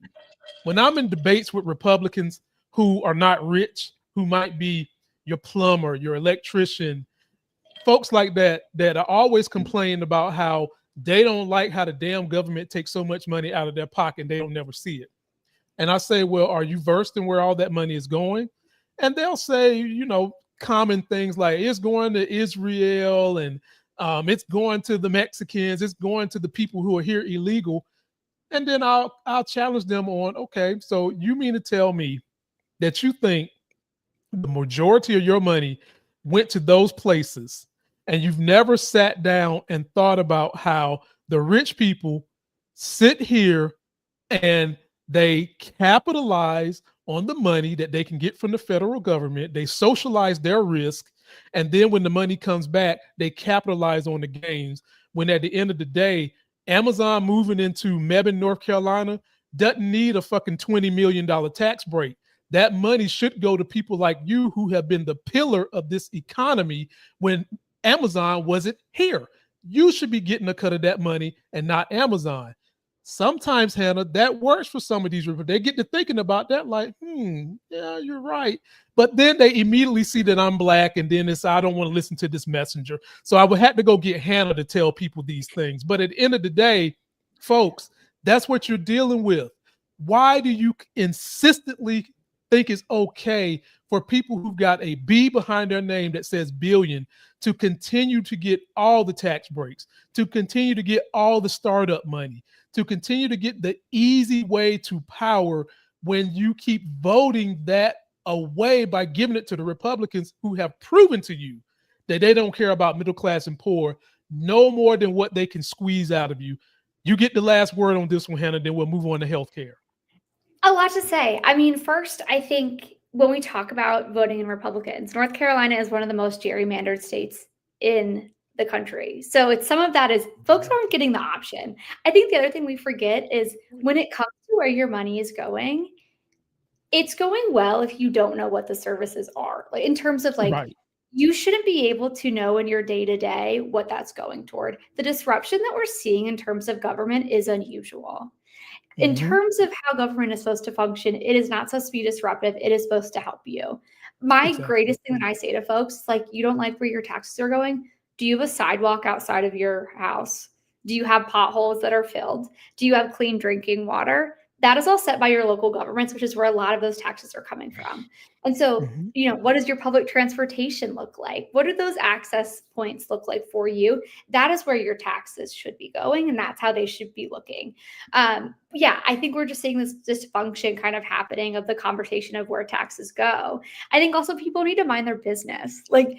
When I'm in debates with Republicans who are not rich, who might be your plumber, your electrician, folks like that are always complaining about how they don't like how the damn government takes so much money out of their pocket and they don't never see it. And I say, well, are you versed in where all that money is going? And they'll say, common things like it's going to Israel and it's going to the Mexicans, it's going to the people who are here illegal. And then I'll challenge them on, okay, so you mean to tell me that you think the majority of your money went to those places and you've never sat down and thought about how the rich people sit here And they capitalize on the money that they can get from the federal government. They socialize their risk. And then when the money comes back, they capitalize on the gains. When at the end of the day, Amazon moving into Mebane, North Carolina doesn't need a fucking $20 million tax break. That money should go to people like you who have been the pillar of this economy when Amazon wasn't here. You should be getting a cut of that money and not Amazon. Sometimes, Hannah, that works for some of these people. They get to thinking about that like, yeah, you're right. But then they immediately see that I'm black, and then it's, I don't want to listen to this messenger. So I would have to go get Hannah to tell people these things. But at the end of the day, folks, that's what you're dealing with. Why do you insistently think it's okay for people who've got a B behind their name that says billion to continue to get all the tax breaks, to continue to get all the startup money, to continue to get the easy way to power when you keep voting that away by giving it to the Republicans who have proven to you that they don't care about middle class and poor no more than what they can squeeze out of you. You get the last word on this one, Hannah, then we'll move on to healthcare. A lot to say. I mean, first, I think when we talk about voting in Republicans, North Carolina is one of the most gerrymandered states in the country. So it's some of that is folks aren't getting the option. I think the other thing we forget is when it comes to where your money is going, it's going well if you don't know what the services are. Like in terms of like, Right. You shouldn't be able to know in your day-to-day what that's going toward. The disruption that we're seeing in terms of government is unusual. In terms of how government is supposed to function, it is not supposed to be disruptive. It is supposed to help you. My greatest thing that I say to folks is like, you don't like where your taxes are going? Do you have a sidewalk outside of your house? Do you have potholes that are filled? Do you have clean drinking water? That is all set by your local governments, which is where a lot of those taxes are coming from. And so, what does your public transportation look like? What do those access points look like for you? That is where your taxes should be going, and that's how they should be looking. Yeah, I think we're just seeing this dysfunction kind of happening of the conversation of where taxes go. I think also people need to mind their business. Like,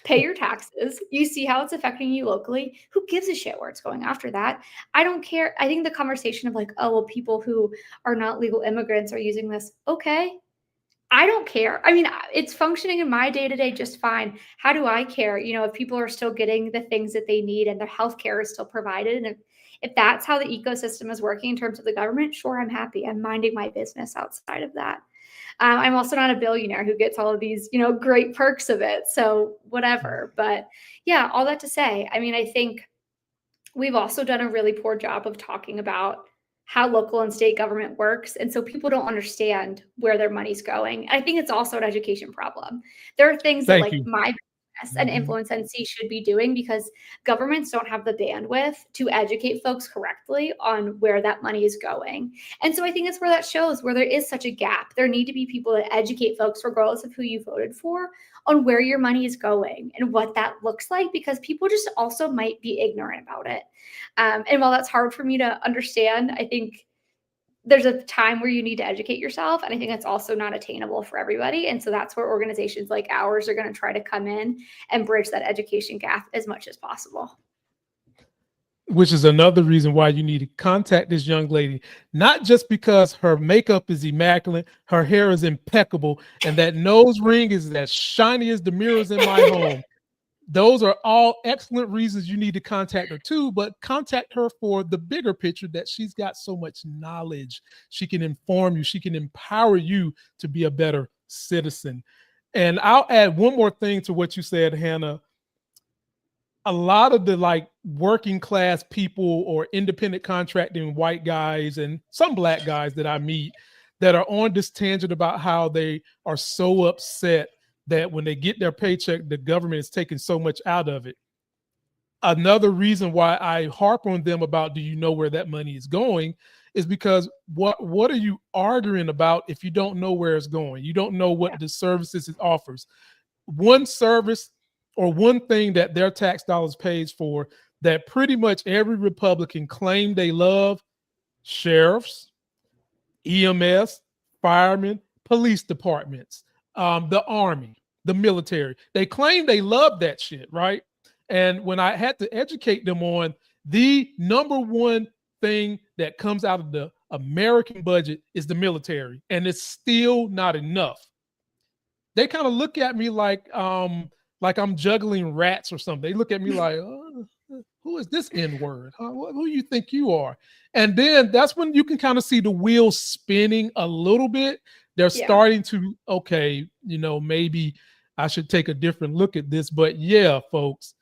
pay your taxes. You see how it's affecting you locally. Who gives a shit where it's going after that? I don't care. I think the conversation of like, oh, well, people who are not legal immigrants are using this. Okay. I don't care. I mean, it's functioning in my day-to-day just fine. How do I care? If people are still getting the things that they need and their healthcare is still provided. And if that's how the ecosystem is working in terms of the government, sure, I'm happy. I'm minding my business outside of that. I'm also not a billionaire who gets all of these, great perks of it. So whatever. But yeah, all that to say, I mean, I think we've also done a really poor job of talking about how local and state government works. And so people don't understand where their money's going. I think it's also an education problem. There are things that like my business and Influence NC should be doing because governments don't have the bandwidth to educate folks correctly on where that money is going. And so I think it's where that shows where there is such a gap. There need to be people that educate folks, regardless of who you voted for, on where your money is going and what that looks like, because people just also might be ignorant about it. And while that's hard for me to understand, I think there's a time where you need to educate yourself. And I think that's also not attainable for everybody. And so that's where organizations like ours are going to try to come in and bridge that education gap as much as possible. Which is another reason why you need to contact this young lady, not just because her makeup is immaculate, her hair is impeccable, and that nose ring is as shiny as the mirrors in my home. Those are all excellent reasons you need to contact her too, but contact her for the bigger picture that she's got so much knowledge. She can inform you. She can empower you to be a better citizen. And I'll add one more thing to what you said, Hannah. A lot of the like working class people or independent contracting white guys and some black guys that I meet that are on this tangent about how they are so upset that when they get their paycheck, the government is taking so much out of it. Another reason why I harp on them about, do you know where that money is going, is because what are you arguing about if you don't know where it's going? You don't know what the services it offers. One service or one thing that their tax dollars pays for that pretty much every Republican claim they love: sheriffs, EMS, firemen, police departments, the army, the military. They claim they love that shit, right? And when I had to educate them on the number one thing that comes out of the American budget is the military, and it's still not enough. They kind of look at me like I'm juggling rats or something. They look at me like, oh, who is this N-word? Who you think you are? And then that's when you can kind of see the wheels spinning a little bit. They're starting to, okay, maybe I should take a different look at this. But yeah, folks,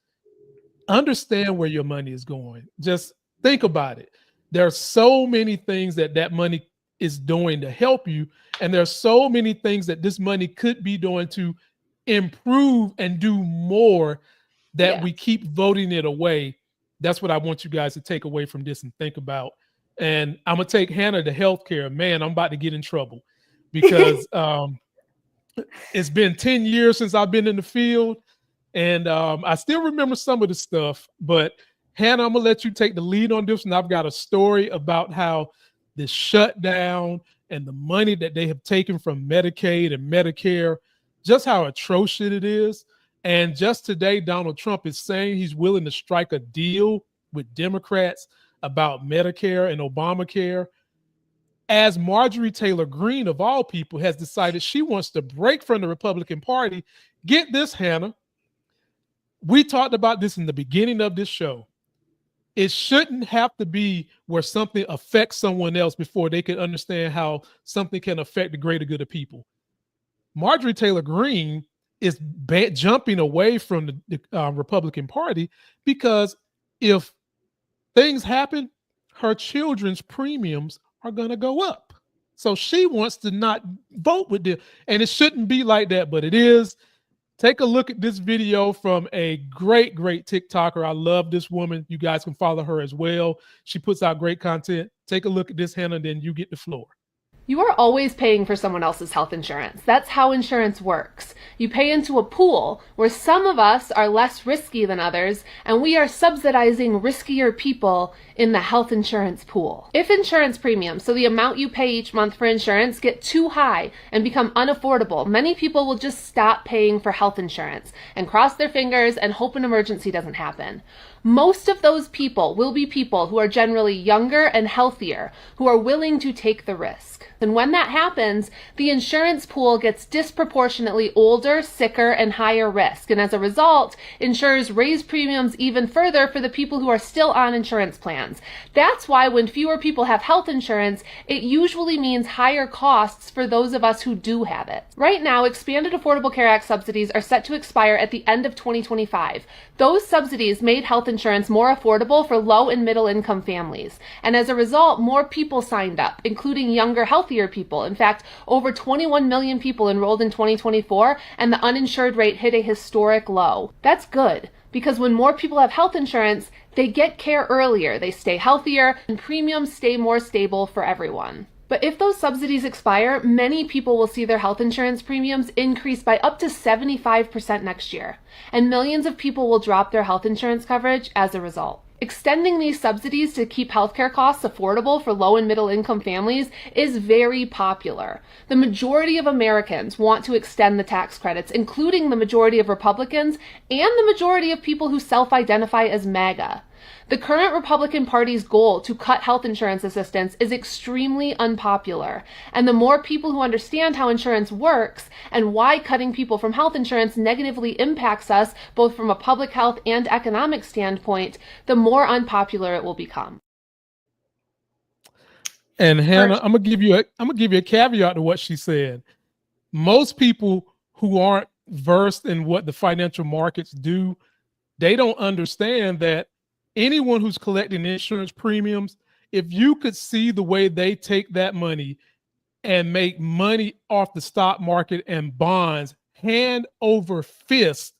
understand where your money is going. Just think about it. There are so many things that money is doing to help you. And there's so many things that this money could be doing to improve and do more that we keep voting it away. That's what I want you guys to take away from this and think about. And I'm going to take Hannah to healthcare. Man, I'm about to get in trouble because it's been 10 years since I've been in the field. And I still remember some of the stuff. But Hannah, I'm going to let you take the lead on this. And I've got a story about how this shutdown and the money that they have taken from Medicaid and Medicare, just how atrocious it is. And just today, Donald Trump is saying he's willing to strike a deal with Democrats about Medicare and Obamacare, as Marjorie Taylor Greene, of all people, has decided she wants to break from the Republican Party. Get this, Hannah. We talked about this in the beginning of this show. It shouldn't have to be where something affects someone else before they can understand how something can affect the greater good of people. Marjorie Taylor Greene is jumping away from the Republican Party because if things happen, her children's premiums are going to go up. So she wants to not vote with them. And it shouldn't be like that, but it is. Take a look at this video from a great, great TikToker. I love this woman. You guys can follow her as well. She puts out great content. Take a look at this, Hannah, then you get the floor. You are always paying for someone else's health insurance. That's how insurance works. You pay into a pool where some of us are less risky than others, and we are subsidizing riskier people in the health insurance pool. If insurance premiums, so the amount you pay each month for insurance, get too high and become unaffordable, many people will just stop paying for health insurance and cross their fingers and hope an emergency doesn't happen. Most of those people will be people who are generally younger and healthier, who are willing to take the risk. And when that happens, the insurance pool gets disproportionately older, sicker, and higher risk. And as a result, insurers raise premiums even further for the people who are still on insurance plans. That's why when fewer people have health insurance, it usually means higher costs for those of us who do have it. Right now, expanded Affordable Care Act subsidies are set to expire at the end of 2025. Those subsidies made health insurance more affordable for low and middle income families. And as a result, more people signed up, including younger, healthier people. In fact, over 21 million people enrolled in 2024, and the uninsured rate hit a historic low. That's good, because when more people have health insurance, they get care earlier, they stay healthier, and premiums stay more stable for everyone. But if those subsidies expire, many people will see their health insurance premiums increase by up to 75% next year, and millions of people will drop their health insurance coverage as a result. Extending these subsidies to keep healthcare costs affordable for low and middle income families is very popular. The majority of Americans want to extend the tax credits, including the majority of Republicans and the majority of people who self-identify as MAGA. The current Republican Party's goal to cut health insurance assistance is extremely unpopular, and the more people who understand how insurance works and why cutting people from health insurance negatively impacts us both from a public health and economic standpoint, the more unpopular it will become. And Hannah, I'm gonna give you a caveat to what she said. Most people who aren't versed in what the financial markets do, they don't understand that anyone who's collecting insurance premiums, if you could see the way they take that money and make money off the stock market and bonds hand over fist,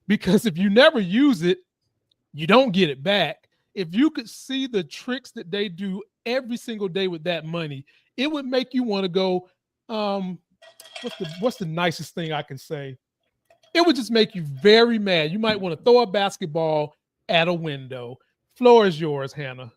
because if you never use it, you don't get it back. If you could see the tricks that they do every single day with that money, it would make you want to go, what's the nicest thing I can say? It would just make you very mad. You might want to throw a basketball at a window. Floor is yours, Hannah.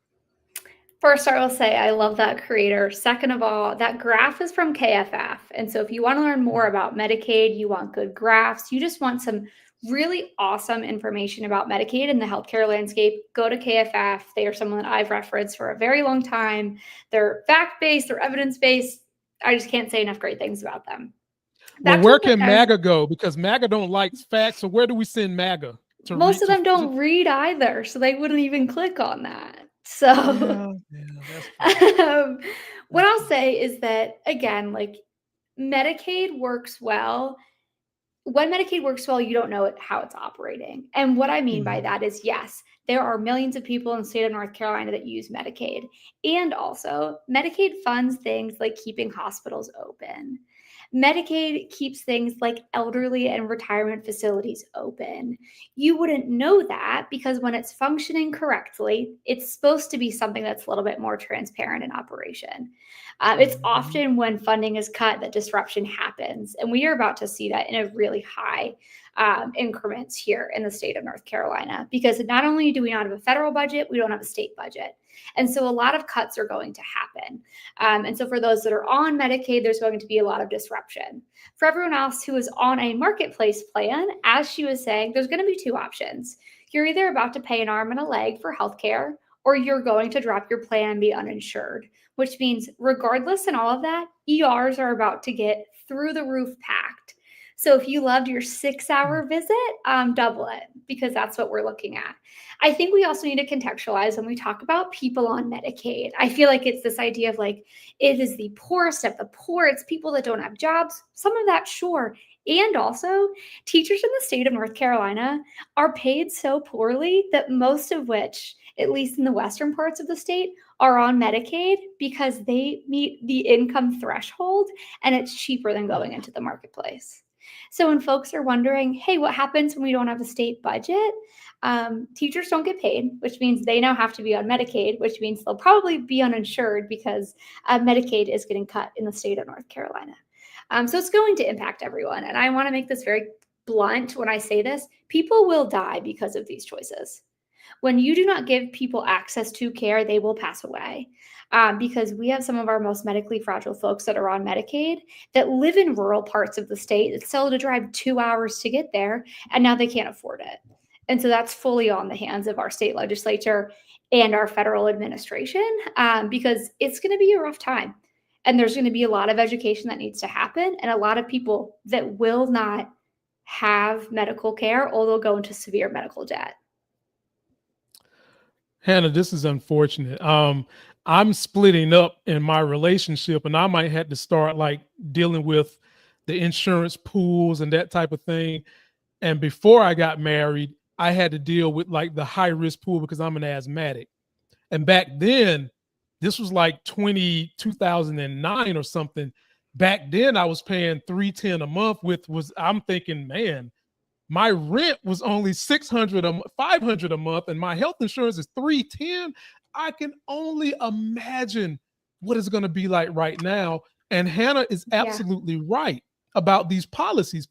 First, I will say I love that creator. Second of all, that graph is from KFF. And so if you want to learn more about Medicaid, you want good graphs, you just want some really awesome information about Medicaid and the healthcare landscape, go to KFF. They are someone that I've referenced for a very long time. They're fact-based, they're evidence-based. I just can't say enough great things about them. Well, where can MAGA go? Because MAGA don't like facts. So where do we send MAGA? Most of them don't read either, so they wouldn't even click on that. So what I'll say is that, again, like Medicaid works well. When Medicaid works well, you don't know how it's operating. And what I mean by that is, yes, there are millions of people in the state of North Carolina that use Medicaid. And also, Medicaid funds things like keeping hospitals open. Medicaid keeps things like elderly and retirement facilities open. You wouldn't know that because when it's functioning correctly, it's supposed to be something that's a little bit more transparent in operation. It's often when funding is cut that disruption happens. And we are about to see that in a really high increments here in the state of North Carolina, because not only do we not have a federal budget, we don't have a state budget. And so a lot of cuts are going to happen. And so for those that are on Medicaid, there's going to be a lot of disruption. For everyone else who is on a marketplace plan, as she was saying, there's going to be two options. You're either about to pay an arm and a leg for healthcare, or you're going to drop your plan and be uninsured, which means regardless in all of that, ERs are about to get through the roof packed. So if you loved your 6-hour visit, double it, because that's what we're looking at. I think we also need to contextualize when we talk about people on Medicaid. I feel like it's this idea of like, it is the poorest of the poor. It's people that don't have jobs. Some of that, sure. And also, teachers in the state of North Carolina are paid so poorly that most of which, at least in the western parts of the state, are on Medicaid because they meet the income threshold and it's cheaper than going into the marketplace. So when folks are wondering, hey, what happens when we don't have a state budget? Teachers don't get paid, which means they now have to be on Medicaid, which means they'll probably be uninsured because Medicaid is getting cut in the state of North Carolina. So it's going to impact everyone. And I want to make this very blunt when I say this. People will die because of these choices. When you do not give people access to care, they will pass away. Because we have some of our most medically fragile folks that are on Medicaid that live in rural parts of the state that still have to drive 2 hours to get there, and now they can't afford it. And so that's fully on the hands of our state legislature and our federal administration, because it's going to be a rough time. And there's going to be a lot of education that needs to happen, and a lot of people that will not have medical care or they'll go into severe medical debt. Hannah, this is unfortunate. I'm splitting up in my relationship, and I might have to start like dealing with the insurance pools and that type of thing. And before I got married, I had to deal with like the high risk pool because I'm an asthmatic. And back then, this was like 2009 or something. Back then I was paying $310 a month I'm thinking, man, my rent was only $500 a month, and my health insurance is $310. I can only imagine what it's going to be like right now. And Hannah is absolutely right about these policies.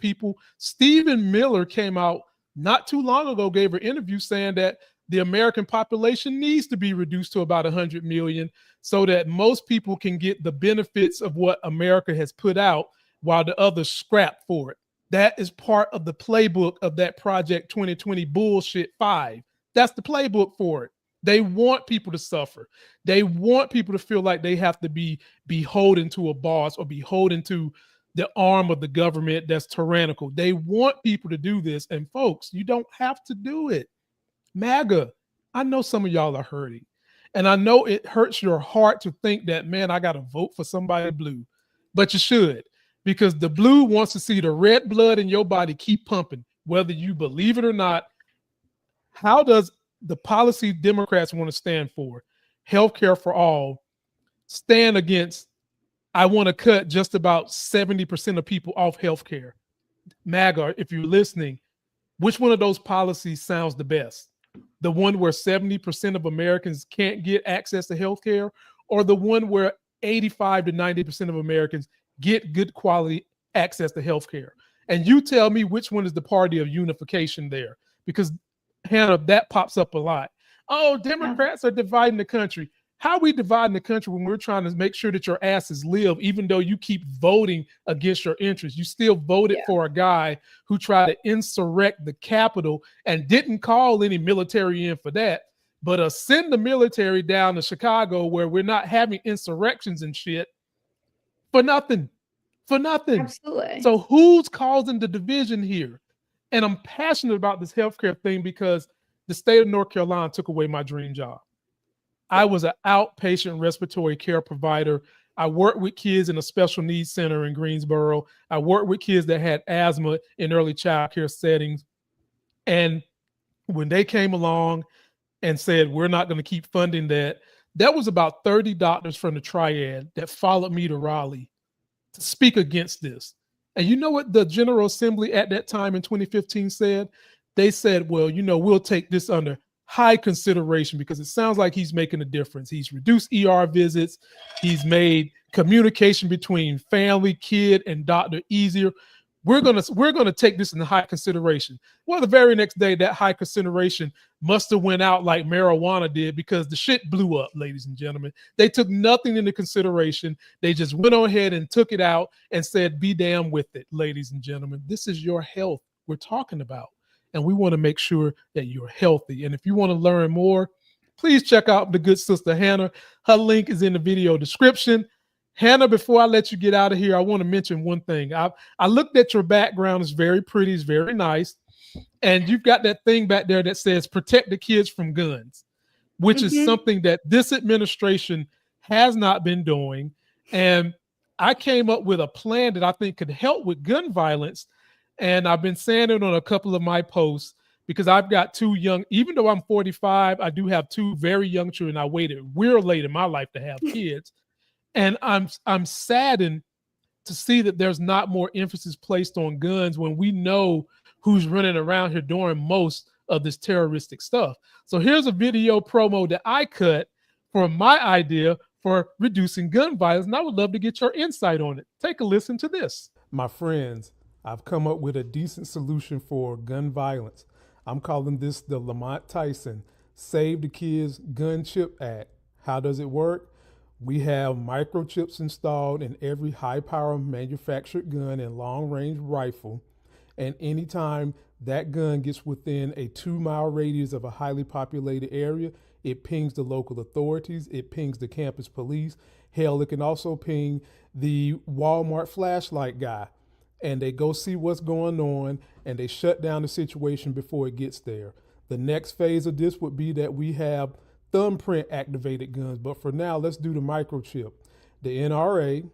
Stephen Miller came out not too long ago, gave an interview saying that the American population needs to be reduced to about 100 million so that most people can get the benefits of what America has put out while the others scrap for it. That is part of the playbook of that Project 2020 bullshit 5. That's the playbook for it. They want people to suffer. They want people to feel like they have to be beholden to a boss or beholden to the arm of the government that's tyrannical. They want people to do this. And folks, you don't have to do it. MAGA, I know some of y'all are hurting. And I know it hurts your heart to think that, man, I got to vote for somebody blue. But you should, because the blue wants to see the red blood in your body keep pumping, whether you believe it or not. How does the policy Democrats want to stand for, healthcare for all, stand against, I want to cut just about 70% of people off healthcare? MAGA, if you're listening, which one of those policies sounds the best? The one where 70% of Americans can't get access to healthcare, or the one where 85 to 90% of Americans get good quality access to healthcare? And you tell me which one is the party of unification there, because Hannah, that pops up a lot. Oh, Democrats are dividing the country. How are we dividing the country when we're trying to make sure that your asses live, even though you keep voting against your interests? You still voted for a guy who tried to insurrect the Capitol and didn't call any military in for that, but send the military down to Chicago where we're not having insurrections and shit for nothing. For nothing. Absolutely. So who's causing the division here? And I'm passionate about this healthcare thing because the state of North Carolina took away my dream job. I was an outpatient respiratory care provider. I worked with kids in a special needs center in Greensboro. I worked with kids that had asthma in early child care settings. And when they came along and said, we're not going to keep funding that, that was about 30 doctors from the triad that followed me to Raleigh to speak against this. And you know what the General Assembly at that time in 2015 said? They said, well, we'll take this under high consideration because it sounds like he's making a difference. He's reduced ER visits. He's made communication between family, kid, and doctor easier. We're gonna take this into high consideration. Well, the very next day, that high consideration must have went out like marijuana did because the shit blew up, ladies and gentlemen. They took nothing into consideration. They just went on ahead and took it out and said, be damn with it, ladies and gentlemen. This is your health we're talking about. And we want to make sure that you're healthy. And if you want to learn more, please check out the good sister Hannah. Her link is in the video description. Hannah, before I let you get out of here, I want to mention one thing. I looked at your background. It's very pretty. It's very nice. And you've got that thing back there that says protect the kids from guns, which is something that this administration has not been doing. And I came up with a plan that I think could help with gun violence. And I've been saying it on a couple of my posts because I've got two young, even though I'm 45, I do have two very young children. I waited real late in my life to have kids. And I'm saddened to see that there's not more emphasis placed on guns when we know who's running around here doing most of this terroristic stuff. So here's a video promo that I cut for my idea for reducing gun violence, and I would love to get your insight on it. Take a listen to this. My friends, I've come up with a decent solution for gun violence. I'm calling this the Lamont Tyson Save the Kids Gun Chip Act. How does it work? We have microchips installed in every high-power manufactured gun and long-range rifle. And anytime that gun gets within a 2-mile radius of a highly populated area, it pings the local authorities, it pings the campus police. Hell, it can also ping the Walmart flashlight guy. And they go see what's going on, and they shut down the situation before it gets there. The next phase of this would be that we have thumbprint activated guns, but for now, let's do the microchip. The NRA,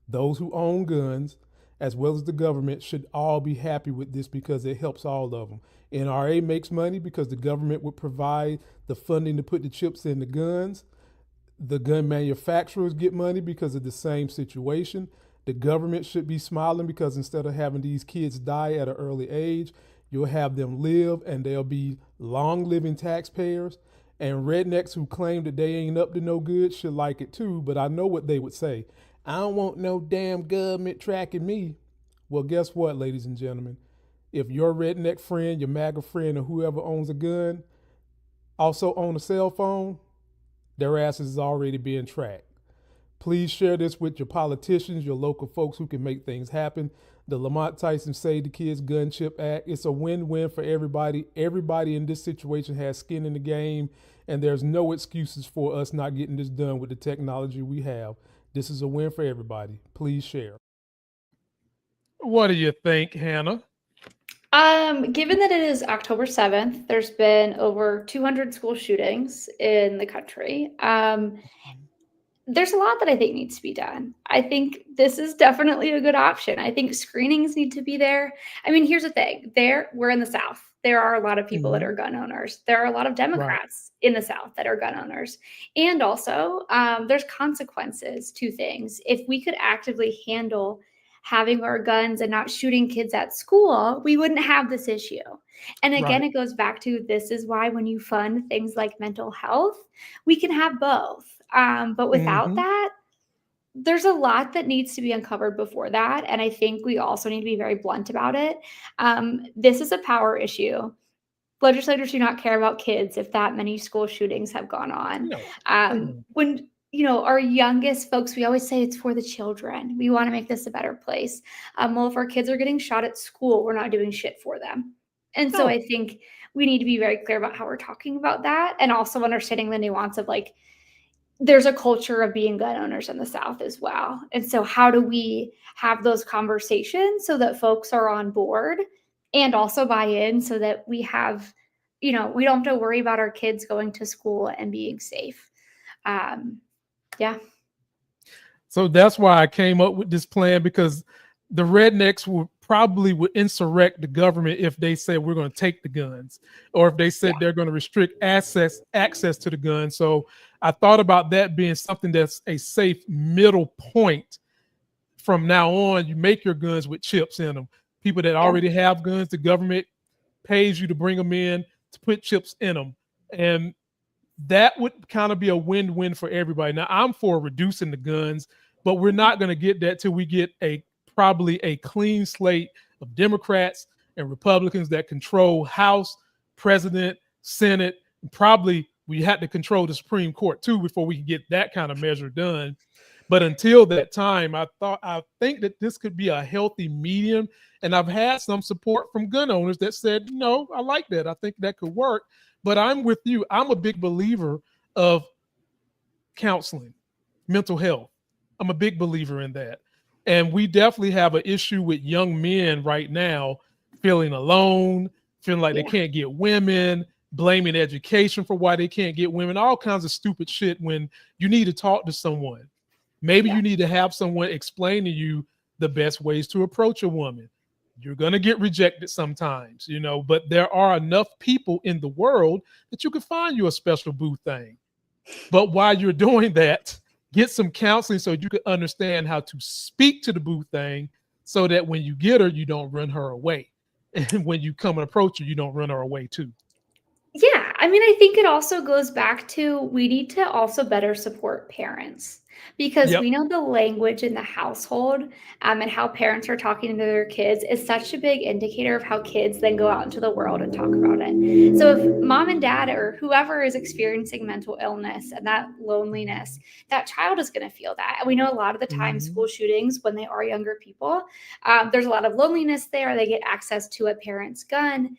those who own guns, as well as the government should all be happy with this because it helps all of them. NRA makes money because the government would provide the funding to put the chips in the guns. The gun manufacturers get money because of the same situation. The government should be smiling because instead of having these kids die at an early age, you'll have them live and they'll be long living taxpayers. And rednecks who claim that they ain't up to no good should like it too, but I know what they would say. I don't want no damn government tracking me. Well, guess what, ladies and gentlemen? If your redneck friend, your MAGA friend, or whoever owns a gun also own a cell phone, their asses is already being tracked. Please share this with your politicians, your local folks who can make things happen. The Lamont Tyson Save the Kids Gun Chip Act, it's a win-win for everybody. Everybody in this situation has skin in the game, and there's no excuses for us not getting this done with the technology we have. This is a win for everybody. Please share. What do you think, Hannah? Given that it is October 7th, there's been over 200 school shootings in the country. There's a lot that I think needs to be done. I think this is definitely a good option. I think screenings need to be there. I mean, here's the thing. We're in the South. There are a lot of people that are gun owners. There are a lot of Democrats in the South that are gun owners. And also, there's consequences to things. If we could actively handle having our guns and not shooting kids at school, we wouldn't have this issue. And again, it goes back to this is why when you fund things like mental health, we can have both. But without that, there's a lot that needs to be uncovered before that. And I think we also need to be very blunt about it. This is a power issue. legislators do not care about kids if that many school shootings have gone on. No. When, our youngest folks, we always say it's for the children. We want to make this a better place. Well, if our kids are getting shot at school, we're not doing shit for them. And so No. I think we need to be very clear about how we're talking about that, and also understanding the nuance of like, there's a culture of being gun owners in the South as well. And so how do we have those conversations so that folks are on board and also buy in, so that we have, we don't have to worry about our kids going to school and being safe. Yeah. So that's why I came up with this plan, because the rednecks would insurrect the government if they said we're going to take the guns, or if they said they're going to restrict access to the guns. So I thought about that being something that's a safe middle point. From now on, you make your guns with chips in them. People that already have guns, the government pays you to bring them in to put chips in them. And that would kind of be a win-win for everybody. Now, I'm for reducing the guns, but we're not going to get that till we get probably a clean slate of Democrats and Republicans that control House, President, Senate. Probably we had to control the Supreme Court too before we can get that kind of measure done. But until that time, I think that this could be a healthy medium. And I've had some support from gun owners that said, no, I like that. I think that could work. But I'm with you. I'm a big believer of counseling, mental health. I'm a big believer in that. And we definitely have an issue with young men right now feeling alone, feeling like they can't get women, blaming education for why they can't get women, all kinds of stupid shit, when you need to talk to someone. Maybe you need to have someone explain to you the best ways to approach a woman. You're going to get rejected sometimes, but there are enough people in the world that you can find you a special boo thing. But while you're doing that, get some counseling so you can understand how to speak to the boo thing, so that when you get her, you don't run her away. And when you come and approach her, you don't run her away too. Yeah. I mean, I think it also goes back to, we need to also better support parents, because we know the language in the household and how parents are talking to their kids is such a big indicator of how kids then go out into the world and talk about it. So if mom and dad or whoever is experiencing mental illness and that loneliness, that child is going to feel that. And we know a lot of the time school shootings, when they are younger people, there's a lot of loneliness there. They get access to a parent's gun.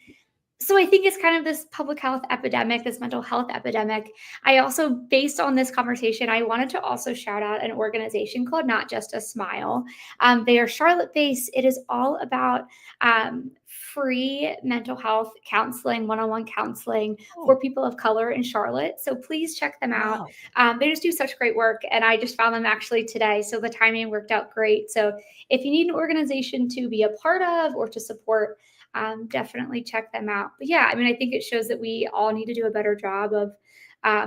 So I think it's kind of this public health epidemic, this mental health epidemic. I also, based on this conversation, I wanted to also shout out an organization called Not Just a Smile. They are Charlotte-based. It is all about free mental health counseling, one-on-one counseling for people of color in Charlotte. So please check them out. They just do such great work, and I just found them actually today. So the timing worked out great. So if you need an organization to be a part of or to support, definitely check them out. But yeah, I mean, I think it shows that we all need to do a better job of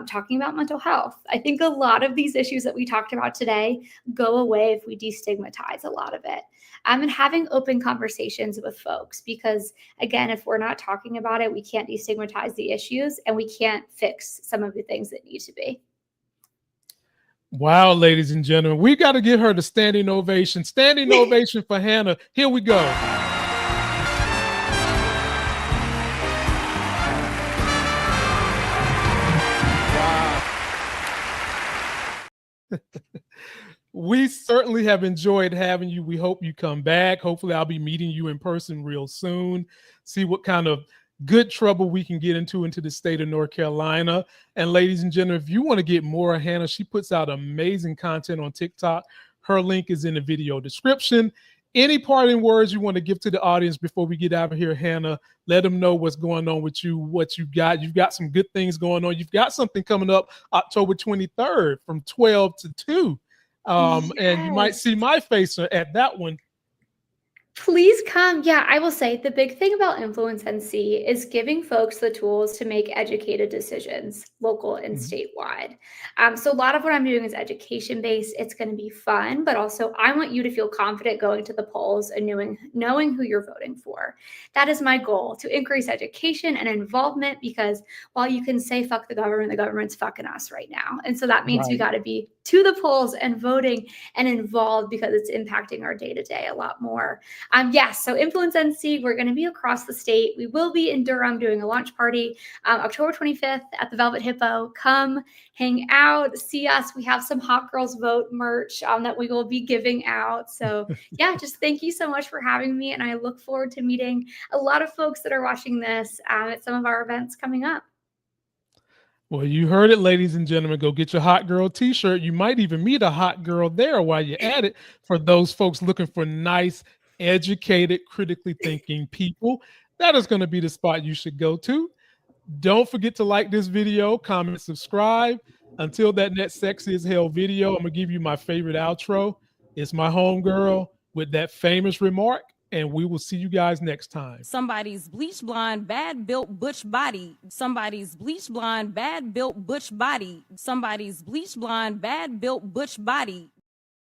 talking about mental health. I think a lot of these issues that we talked about today go away if we destigmatize a lot of it. And having open conversations with folks, because again, if we're not talking about it, we can't destigmatize the issues, and we can't fix some of the things that need to be. Wow, ladies and gentlemen, we got to give her the standing ovation. Standing ovation for Hannah. Here we go. We certainly have enjoyed having you. We hope you come back. Hopefully I'll be meeting you in person real soon. See what kind of good trouble we can get into the state of North Carolina. And ladies and gentlemen, if you want to get more of Hannah, she puts out amazing content on TikTok. Her link is in the video description. Any parting words you want to give to the audience before we get out of here, Hannah? Let them know what's going on with you, what you got. You've got some good things going on. You've got something coming up October 23rd from 12 to 2. And you might see my face at that one. Please come. Yeah, I will say the big thing about Influence NC is giving folks the tools to make educated decisions, local and statewide. So a lot of what I'm doing is education-based. It's going to be fun, but also I want you to feel confident going to the polls and knowing who you're voting for. That is my goal, to increase education and involvement, because while you can say fuck the government's fucking us right now. And so that means we got to be to the polls and voting and involved, because it's impacting our day-to-day a lot more. Yes, so Influence NC, we're going to be across the state. We will be in Durham doing a launch party October 25th at the Velvet Hippo. Come hang out, see us. We have some Hot Girls Vote merch that we will be giving out. So yeah, just thank you so much for having me. And I look forward to meeting a lot of folks that are watching this at some of our events coming up. Well, you heard it, ladies and gentlemen. Go get your hot girl t-shirt. You might even meet a hot girl there while you're at it. For those folks looking for nice, educated, critically thinking people, that is going to be the spot you should go to. Don't forget to like this video, comment, subscribe. Until that next Sexy as Hell video, I'm going to give you my favorite outro. It's my homegirl with that famous remark, and we will see you guys next time. Somebody's bleach blonde, bad built butch body. Somebody's bleach blonde, bad built butch body. Somebody's bleach blonde, bad built butch body.